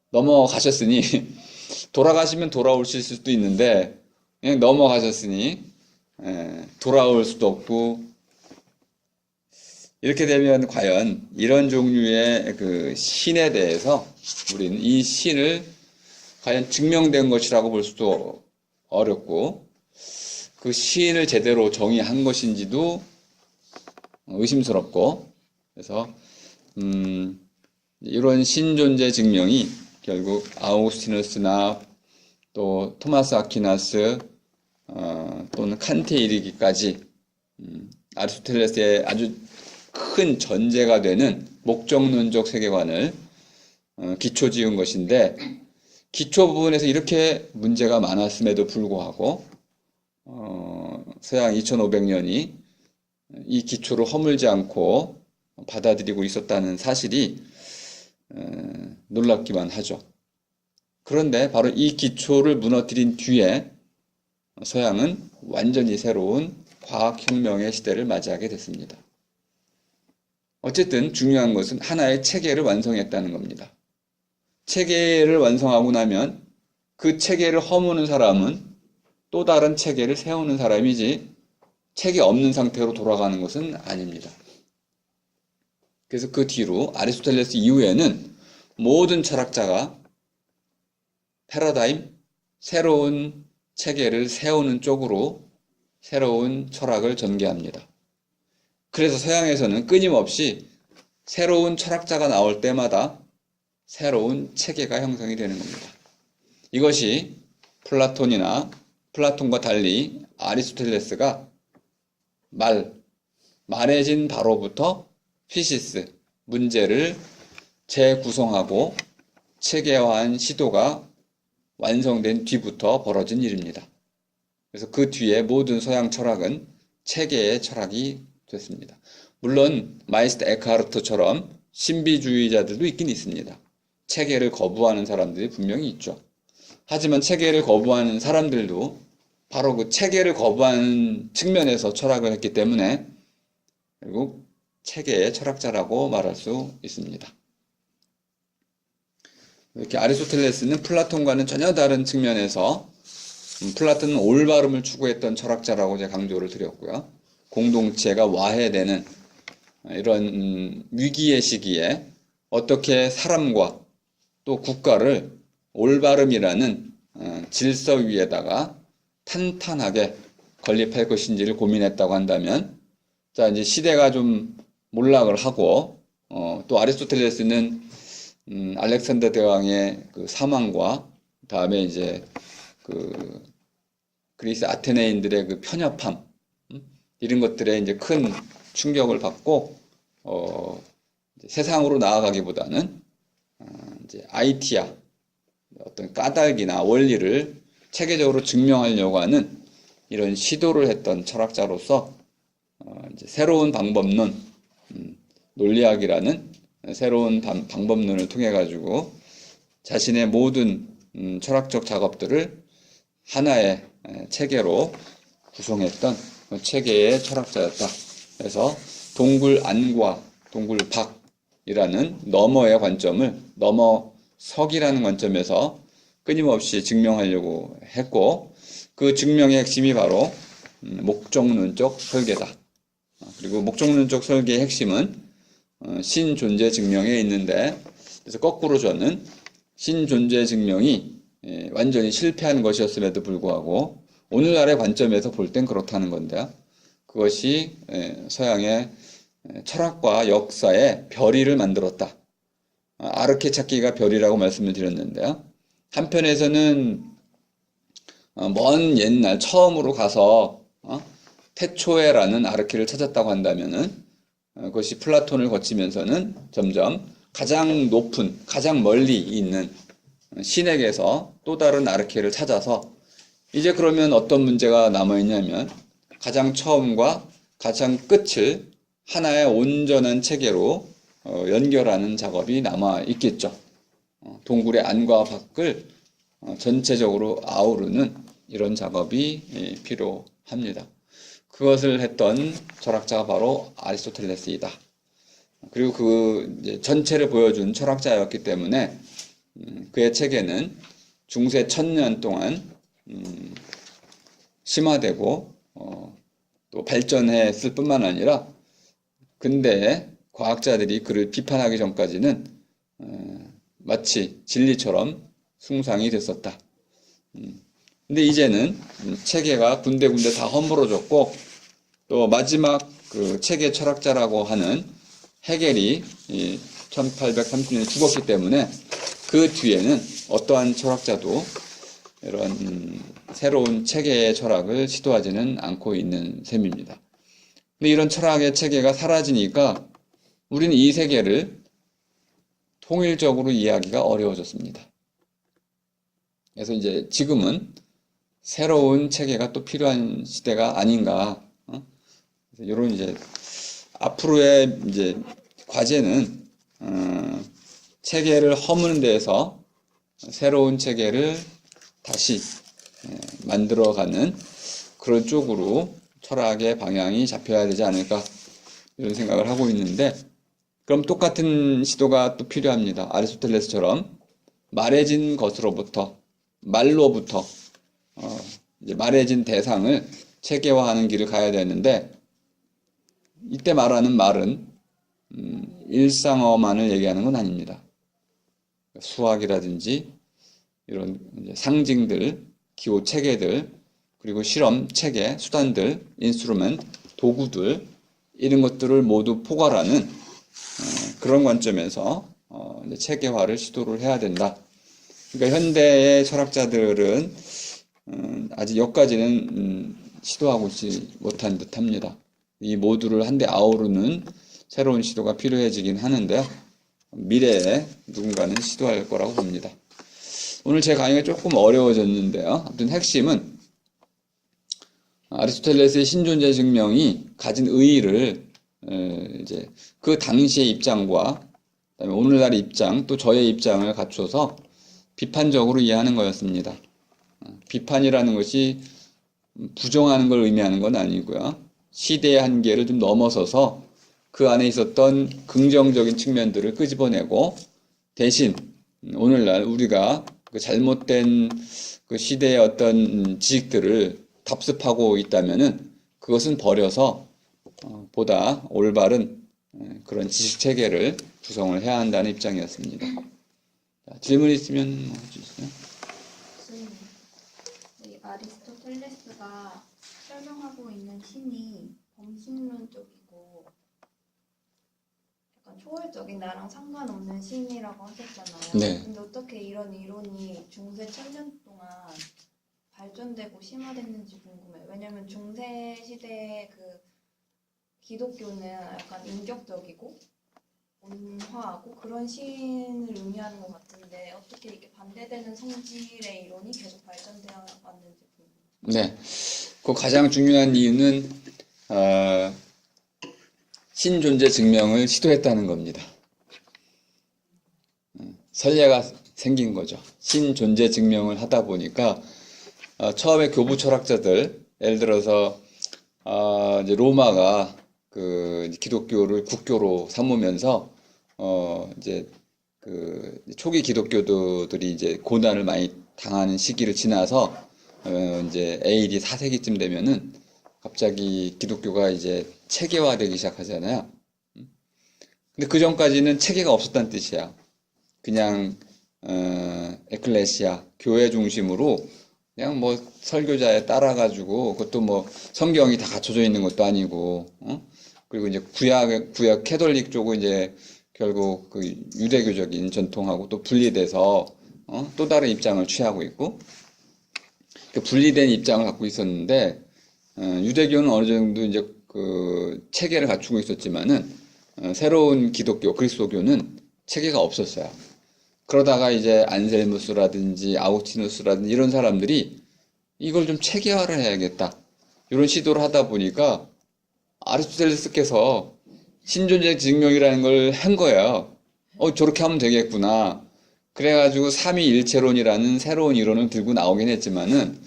넘어가셨으니 돌아가시면 돌아오실 수도 있는데 그냥 넘어가셨으니 돌아올 수도 없고 이렇게 되면 과연 이런 종류의 그 신에 대해서 우리는 이 신을 과연 증명된 것이라고 볼 수도 어렵고 그 신을 제대로 정의한 것인지도 의심스럽고 그래서 이런 신존재 증명이 결국 아우구스티누스나 또 토마스 아퀴나스 또는 칸트에 이르기까지 아리스토텔레스의 아주 큰 전제가 되는 목적론적 세계관을 기초 지은 것인데 기초 부분에서 이렇게 문제가 많았음에도 불구하고 서양 2500년이 이 기초를 허물지 않고 받아들이고 있었다는 사실이 놀랍기만 하죠. 그런데 바로 이 기초를 무너뜨린 뒤에 서양은 완전히 새로운 과학혁명의 시대를 맞이하게 됐습니다. 어쨌든 중요한 것은 하나의 체계를 완성했다는 겁니다. 체계를 완성하고 나면 그 체계를 허무는 사람은 또 다른 체계를 세우는 사람이지 체계 없는 상태로 돌아가는 것은 아닙니다. 그래서 그 뒤로 아리스토텔레스 이후에는 모든 철학자가 패러다임, 새로운 체계를 세우는 쪽으로 새로운 철학을 전개합니다. 그래서 서양에서는 끊임없이 새로운 철학자가 나올 때마다 새로운 체계가 형성이 되는 겁니다. 이것이 플라톤과 달리 아리스토텔레스가 말해진 바로부터 피시스, 문제를 재구성하고 체계화한 시도가 완성된 뒤부터 벌어진 일입니다. 그래서 그 뒤에 모든 서양 철학은 체계의 철학이 됐습니다. 물론 마이스터 에크하르트처럼 신비주의자들도 있긴 있습니다. 체계를 거부하는 사람들이 분명히 있죠. 하지만 체계를 거부하는 사람들도 바로 그 체계를 거부하는 측면에서 철학을 했기 때문에 결국 체계의 철학자라고 말할 수 있습니다. 이렇게 아리스토텔레스는 플라톤과는 전혀 다른 측면에서 플라톤은 올바름을 추구했던 철학자라고 제가 강조를 드렸고요. 공동체가 와해되는 이런 위기의 시기에 어떻게 사람과 또 국가를 올바름이라는 질서 위에다가 탄탄하게 건립할 것인지를 고민했다고 한다면, 자, 이제 시대가 좀 몰락을 하고, 또 아리스토텔레스는 알렉산더 대왕의 그 사망과 다음에 이제 그 그리스 아테네인들의 그 편협함, 이런 것들에 이제 큰 충격을 받고, 이제 세상으로 나아가기보다는, 이제 아이티아, 어떤 까닭이나 원리를 체계적으로 증명하려고 하는 이런 시도를 했던 철학자로서, 이제 새로운 방법론, 논리학이라는 새로운 방법론을 통해 가지고 자신의 모든 철학적 작업들을 하나의 체계로 구성했던 체계의 철학자였다. 그래서 동굴 안과 동굴 밖이라는 너머의 관점을 너머석이라는 관점에서 끊임없이 증명하려고 했고, 그 증명의 핵심이 바로 목적론적 설계다. 그리고 목적론적 설계의 핵심은 신존재 증명에 있는데, 그래서 거꾸로 저는 신존재 증명이 완전히 실패한 것이었음에도 불구하고 오늘날의 관점에서 볼 땐 그렇다는 건데요. 그것이 서양의 철학과 역사의 별이를 만들었다. 아르케 찾기가 별이라고 말씀을 드렸는데요. 한편에서는 먼 옛날 처음으로 가서 태초에라는 아르키를 찾았다고 한다면은 그것이 플라톤을 거치면서는 점점 가장 높은, 가장 멀리 있는 신에게서 또 다른 아르키를 찾아서 이제 그러면 어떤 문제가 남아있냐면 가장 처음과 가장 끝을 하나의 온전한 체계로 연결하는 작업이 남아있겠죠. 동굴의 안과 밖을 전체적으로 아우르는 이런 작업이 필요합니다. 그것을 했던 철학자가 바로 아리스토텔레스이다. 그리고 그 이제 전체를 보여준 철학자였기 때문에 그의 체계는 중세 1000년 동안 심화되고 또 발전했을 뿐만 아니라 근대의 과학자들이 그를 비판하기 전까지는 마치 진리처럼 숭상이 됐었다. 근데 이제는 체계가 군데군데 다 허물어졌고 또 마지막 그 체계 철학자라고 하는 헤겔이 1830년에 죽었기 때문에 그 뒤에는 어떠한 철학자도 이런 새로운 체계의 철학을 시도하지는 않고 있는 셈입니다. 근데 이런 철학의 체계가 사라지니까 우리는 이 세계를 통일적으로 이해하기가 어려워졌습니다. 그래서 이제 지금은 새로운 체계가 또 필요한 시대가 아닌가. 이런 이제 앞으로의 이제 과제는 체계를 허무는 데에서 새로운 체계를 다시 만들어가는 그런 쪽으로 철학의 방향이 잡혀야 되지 않을까 이런 생각을 하고 있는데 그럼 똑같은 시도가 또 필요합니다. 아리스토텔레스처럼 말해진 것으로부터 말로부터 이제 말해진 대상을 체계화하는 길을 가야 되는데 이때 말하는 말은 일상어만을 얘기하는 건 아닙니다. 수학이라든지 이런 이제 상징들, 기호 체계들, 그리고 실험 체계, 수단들, 인스트루먼트, 도구들 이런 것들을 모두 포괄하는 그런 관점에서 이제 체계화를 시도를 해야 된다. 그러니까 현대의 철학자들은 아직 여기까지는 시도하고 있지 못한 듯합니다. 이 모두를 한데 아우르는 새로운 시도가 필요해지긴 하는데요. 미래에 누군가는 시도할 거라고 봅니다. 오늘 제 강의가 조금 어려워졌는데요. 아무튼 핵심은 아리스토텔레스의 신존재 증명이 가진 의의를 이제 그 당시의 입장과 그다음에 오늘날의 입장 또 저의 입장을 갖춰서 비판적으로 이해하는 거였습니다. 비판이라는 것이 부정하는 걸 의미하는 건 아니고요. 시대의 한계를 좀 넘어서서 그 안에 있었던 긍정적인 측면들을 끄집어내고 대신 오늘날 우리가 그 잘못된 그 시대의 어떤 지식들을 답습하고 있다면은 그것은 버려서 보다 올바른 그런 지식 체계를 구성을 해야 한다는 입장이었습니다. 자, 질문 있으면 해주세요. 이 아리스토텔레스가 설명하고 있는 신이 범신론적이고 약간 초월적인 나랑 상관없는 신이라고 하셨잖아요. 네. 근데 어떻게 이런 이론이 중세 1000년 동안 발전되고 심화됐는지 궁금해요. 왜냐면 중세 시대의 그 기독교는 약간 인격적이고 온화하고 그런 신을 의미하는 것 같은데 어떻게 이게 반대되는 성질의 이론이 계속 발전되어 왔는지 궁금해요. 네. 그 가장 중요한 이유는 신존재 증명을 시도했다는 겁니다. 선례가 생긴 거죠. 신존재 증명을 하다 보니까 처음에 교부 철학자들 예를 들어서 이제 로마가 그 기독교를 국교로 삼으면서 이제 그 초기 기독교도들이 이제 고난을 많이 당하는 시기를 지나서 이제 AD 4세기쯤 되면은 갑자기 기독교가 이제 체계화되기 시작하잖아요. 근데 그 전까지는 체계가 없었다는 뜻이야. 그냥 에클레시아 교회 중심으로 그냥 뭐 설교자에 따라가지고 그것도 뭐 성경이 다 갖춰져 있는 것도 아니고 그리고 이제 구약 캐톨릭 쪽은 이제 결국 그 유대교적인 전통하고 또 분리돼서 또 다른 입장을 취하고 있고 분리된 입장을 갖고 있었는데 유대교는 어느 정도 이제 그 체계를 갖추고 있었지만은 새로운 기독교 그리스도교는 체계가 없었어요. 그러다가 이제 안셀무스라든지 아우구스티누스라든지 이런 사람들이 이걸 좀 체계화를 해야겠다. 이런 시도를 하다 보니까 아리스토텔레스께서 신존재 증명이라는 걸 한 거예요. 저렇게 하면 되겠구나. 그래가지고 삼위일체론이라는 새로운 이론을 들고 나오긴 했지만은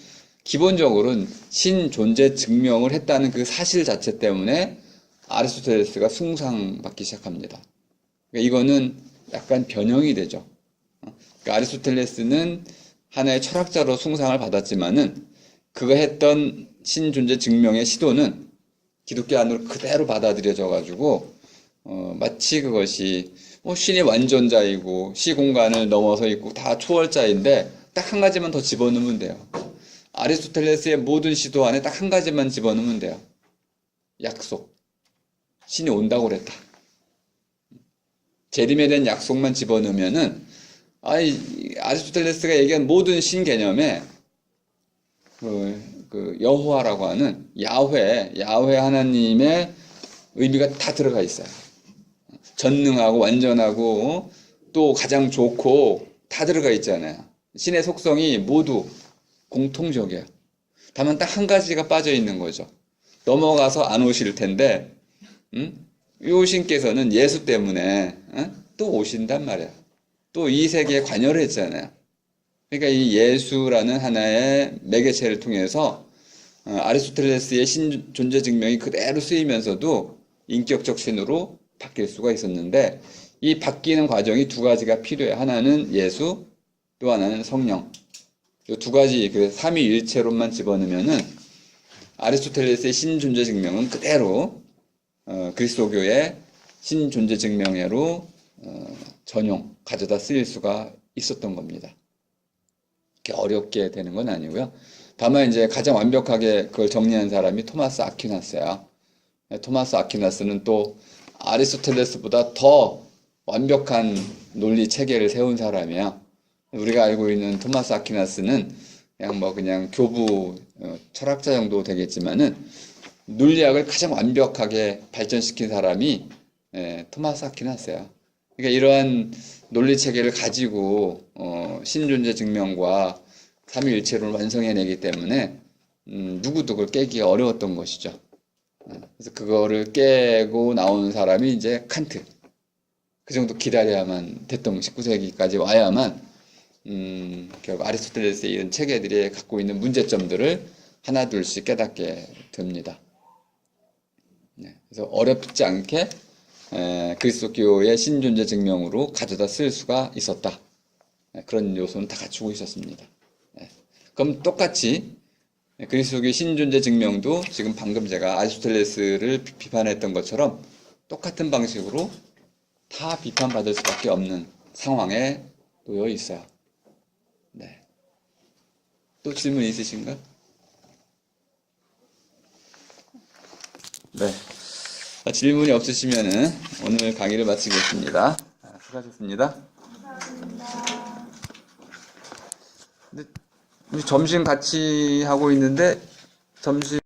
기본적으로는 신존재 증명을 했다는 그 사실 자체 때문에 아리스토텔레스가 숭상받기 시작합니다. 그러니까 이거는 약간 변형이 되죠. 그러니까 아리스토텔레스는 하나의 철학자로 숭상을 받았지만은 그가 했던 신존재 증명의 시도는 기독교 안으로 그대로 받아들여져 가지고 마치 그것이 신이 완전자이고 시공간을 넘어서 있고 다 초월자인데 딱 한 가지만 더 집어넣으면 돼요. 아리스토텔레스의 모든 시도 안에 딱 한 가지만 집어넣으면 돼요. 약속. 신이 온다고 그랬다. 재림에 대한 약속만 집어넣으면은 아리스토텔레스가 얘기한 모든 신 개념에 그 여호와라고 하는 야훼 하나님의 의미가 다 들어가 있어요. 전능하고 완전하고 또 가장 좋고 다 들어가 있잖아요. 신의 속성이 모두 공통적이에요. 다만 딱 한 가지가 빠져 있는 거죠. 넘어가서 안 오실 텐데, 이 신께서는 예수 때문에 또 오신단 말이야. 또 이 세계에 관여를 했잖아요. 그러니까 이 예수라는 하나의 매개체를 통해서 아리스토텔레스의 신 존재 증명이 그대로 쓰이면서도 인격적 신으로 바뀔 수가 있었는데 이 바뀌는 과정이 두 가지가 필요해요. 하나는 예수, 또 하나는 성령. 이 두 가지 삼위일체론만 집어넣으면은 아리스토텔레스의 신 존재 증명은 그대로 그리스도교의 신 존재 증명회로 전용 가져다 쓰일 수가 있었던 겁니다. 이렇게 어렵게 되는 건 아니고요. 다만 이제 가장 완벽하게 그걸 정리한 사람이 토마스 아퀴나스예요. 토마스 아퀴나스는 또 아리스토텔레스보다 더 완벽한 논리 체계를 세운 사람이에요. 우리가 알고 있는 토마스 아퀴나스는 그냥 교부 철학자 정도 되겠지만은 논리학을 가장 완벽하게 발전시킨 사람이 토마스 아퀴나스예요. 그러니까 이러한 논리 체계를 가지고 신존재 증명과 삼위일체론을 완성해내기 때문에 누구도 그걸 깨기가 어려웠던 것이죠. 그래서 그거를 깨고 나오는 사람이 이제 칸트. 그 정도 기다려야만 됐던 19세기까지 와야만 결국 아리스토텔레스의 이런 체계들이 갖고 있는 문제점들을 하나둘씩 깨닫게 됩니다. 그래서 어렵지 않게 그리스도교의 신존재 증명으로 가져다 쓸 수가 있었다. 그런 요소는 다 갖추고 있었습니다. 그럼 똑같이 그리스도교의 신존재 증명도 지금 방금 제가 아리스토텔레스를 비판했던 것처럼 똑같은 방식으로 다 비판받을 수밖에 없는 상황에 놓여 있어요. 네. 또 질문 있으신가? 네. 질문이 없으시면은 오늘 강의를 마치겠습니다. 수고하셨습니다. 감사합니다. 근데 우리 점심 같이 하고 있는데 점심